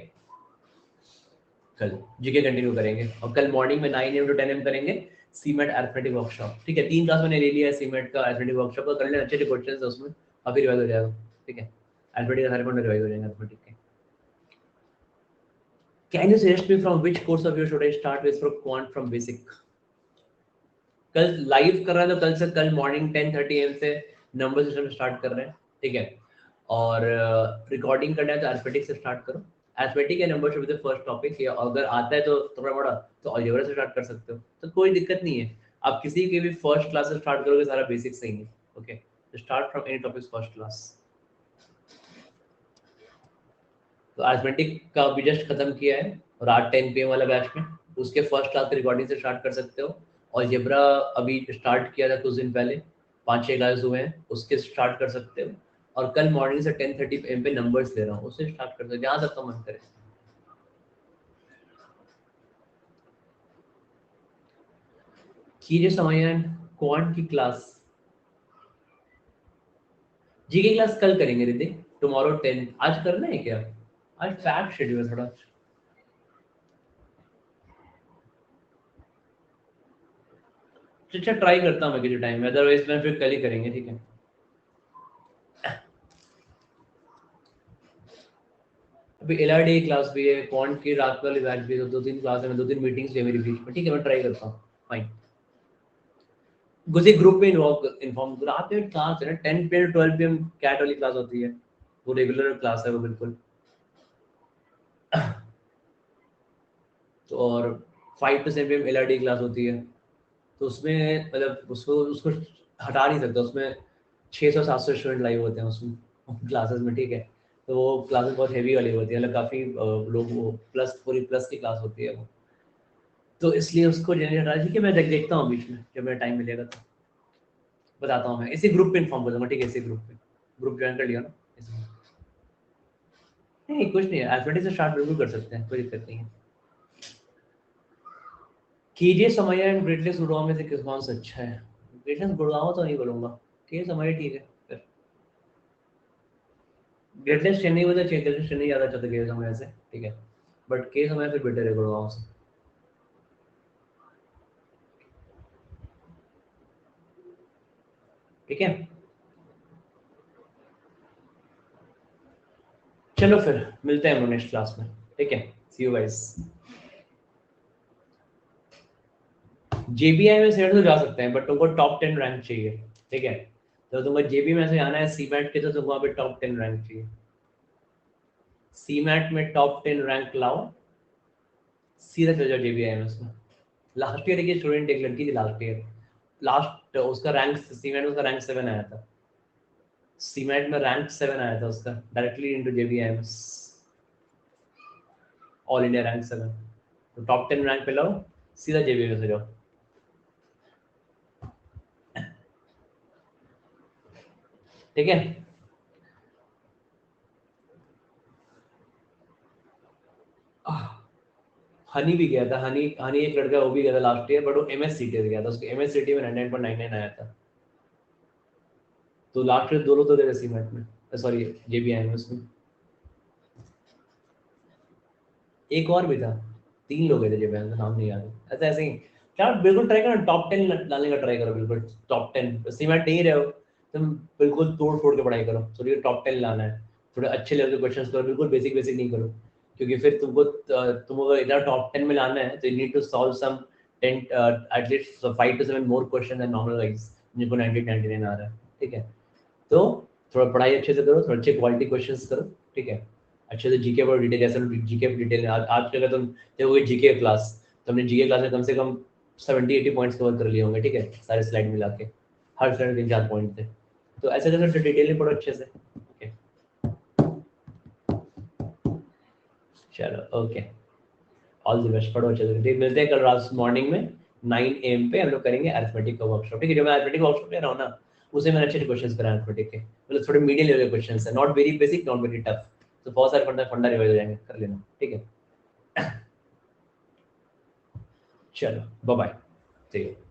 कल जीके कंटिन्यू करेंगे, और कल मॉर्निंग में 9 AM to 10 AM करेंगे सीमेट अरिथमेटिक वर्कशॉप। ठीक है, 3 क्लास मैंने ले लिया है सीमेट का अरिथमेटिक वर्कशॉप का, कर लेना, अच्छे अच्छे क्वेश्चन है उसमें, काफी रिवाइज हो जाएगा। ठीक है, अरिथमेटिक का सारे पॉइंट रिवाइज हो जाएंगे अरिथमेटिक के। Can you suggest me from which course of your should I start with from quant from basic. कल लाइव कर रहा है, तो कल से, कल मॉर्निंग 10:30 AM से नंबर सिस्टम स्टार्ट कर रहे हैं। ठीक है, और रिकॉर्डिंग करना है तो अरिथमेटिक से स्टार्ट करो, अरिथमेटिक या number should be the first topic, या अगर आता है तो थोड़ा बड़ा तो अलजेब्रा से स्टार्ट कर सकते हो, तो कोई दिक्कत नहीं है। आप किसी के भी फर्स्ट क्लास से स्टार्ट करोगे, सारा बेसिक सही है। ओके, तो start from any topic first class. तो अरिथमेटिक का भी जस्ट खत्म किया है, और आज 10 PM वाला बैच में उसके फर्स्ट क्लास की रिकॉर्डिंग से स्टार्ट कर सकते हो। और जेब्रा अभी स्टार्ट किया था कुछ दिन पहले, 5-6 क्लास हुए हैं, उसके स्टार्ट कर सकते हो। और कल मॉर्निंग से 10:30 AM पे नंबर्स ले रहा हूँ, उससे स्टार्ट करते हैं जहाँ तक का मन करे। कीजिए समयन क्वांट की क्लास, जीके क्लास कल करेंगे रिद्धि, टुमारो 10। आज करना है क्या? आज पैक शेड्यूल है थोड़ा। अच्छा ट्राई करता हूँ मैं किसी टाइम में, अदरवाइज मैं फिर कल ही करेंगे, ठीक है। अभी एलआरडी क्लास भी है, क्वांट की रात वाली बैच भी है, 2-3 क्लास है, 2-3 मीटिंग्स भी है मेरी बीच में, ठीक है मैं ट्राई करता हूँ। फाइन, उसी ग्रुप में इन्फॉर्म रात में क्लास है ना, 10 PM 12 PM कैट वाली क्लास होती है, वो रेगुलर क्लास है वो बिल्कुल। तो और 5 to 7 PM एलआरडी क्लास होती है, तो उसमें मतलब उसको उसको हटा नहीं सकता, उसमें 600-700 स्टूडेंट लाइव होते हैं उसमें क्लासेस में, ठीक है। तो वो क्लासेस बहुत हैवी वाली होती है, मतलब काफ़ी लोग, वो प्लस पूरी प्लस की क्लास होती है वो, तो इसलिए उसको जनरेट रहा, ठीक है मैं देखता हूँ बीच में जब मेरा टाइम मिलेगा तो बताता हूँ मैं, इसी ग्रुप पे इन्फॉर्म कर दूंगा, ठीक है। इसी ग्रुप पे, ग्रुप ज्वाइन कर लिया ना इसमें। नहीं कुछ नहीं है, अल्फाबेट से स्टार्ट बिल्कुल कर सकते हैं, कोई दिक्कत नहीं है। कीजिए समय एंड ग्रेटलेस गुड़गांव में से किस कौन सा अच्छा है? ग्रेटलेस गुड़गांव तो नहीं बोलूंगा, के समय ठीक है फिर। ग्रेटलेस चेन्नई में तो ग्रेटलेस चेन्नई ज़्यादा अच्छा था के समय से, ठीक है, बट के समय फिर बेटर है गुड़गांव से, ठीक है। चलो फिर मिलते हैं हम नेक्स्ट क्लास में, ठीक है। सी यू गाइस। जेबीआई में सेट तो जा सकते हैं, बट तुमको टॉप 10 रैंक चाहिए, ठीक है। तो तुमको जेबी में से आना है सीमैट के, तो तुमको वहाँ पे टॉप 10 रैंक चाहिए। सीमैट में टॉप 10 रैंक लाओ, सीधा चल जाओ जेबीआई में। उसमें लास्ट ईयर की स्टूडेंट एक लड़की थी, लास्ट ईयर लास्ट उसका रैंक सीमैट में उसका रैंक 7 आया था, सीमैट में रैंक 7 आया था उसका, directly into JBI, all India rank 7। तो टॉप 10 रैंक पे लाओ, सीधा जेबीआई में से जाओ, ठीक है। हनी भी गया था, हनी हनी एक लड़का वो भी गया था लास्ट ईयर, बट वो एमएस सीटी गया था, उसके एमएस सीटी में 99.99 आया था। तो लास्ट ईयर दोनों तो गए सीमेंट में, सॉरी जेबीआई में, उसमें एक और भी था, 3 लोग गए थे जेबीआई में, नाम नहीं याद है। ऐसा ऐसे ही क्या, बिल्कुल ट्राई करो टॉप 10 डालने का, ट्राई करो बिल्कुल टॉप 10। सीमेंट नहीं रहे हो तुम, बिल्कुल तोड़ फोड़ के पढ़ाई करो, सोचिए टॉप 10 लाना है, थोड़े अच्छे लेवल के क्वेश्चंस करो, बिल्कुल बेसिक बेसिक नहीं करो, क्योंकि फिर तुमको अगर इतना टॉप 10 में लाना है तो you need to solve some 10 at least 5 to 7 more question and normal guys जिनको 90-99 आ रहा है, ठीक है। तो थोड़ा पढ़ाई अच्छे से करो, थोड़ा अच्छे क्वालिटी क्वेश्चंस करो, ठीक है। अच्छे से जीके पर डिटेल, जैसे जीके पर डिटेल आज के, अगर तुम देखोगे जीके क्लास, तो हमने जीके क्लास में कम से कम 70-80 पॉइंट्स कवर कर लिए होंगे, ठीक है, सारे स्लाइड मिला के, हर स्लाइड 3-4 पॉइंट थे। तो ऐसे कैसे डिटेल में पढ़ो अच्छे से, ओके। चलो ओके, ऑल द बेस्ट, पढ़ो अच्छे से, ठीक, मिलते हैं कल रात मॉर्निंग में 9 AM पे हम लोग करेंगे अरिथमेटिक का वर्कशॉप, ठीक है। जो मैं अरिथमेटिक वर्कशॉप ले रहा हूँ ना, उसे मैंने अच्छे क्वेश्चंस कराए अरिथमेटिक के, मतलब थोड़े मीडियम लेवल के क्वेश्चंस है, not very basic, not very tough, तो बहुत सारे फंडा फंडा रिवाइज हो जाएंगे, कर लेना, ठीक है। चलो बाय बाय, सी यू।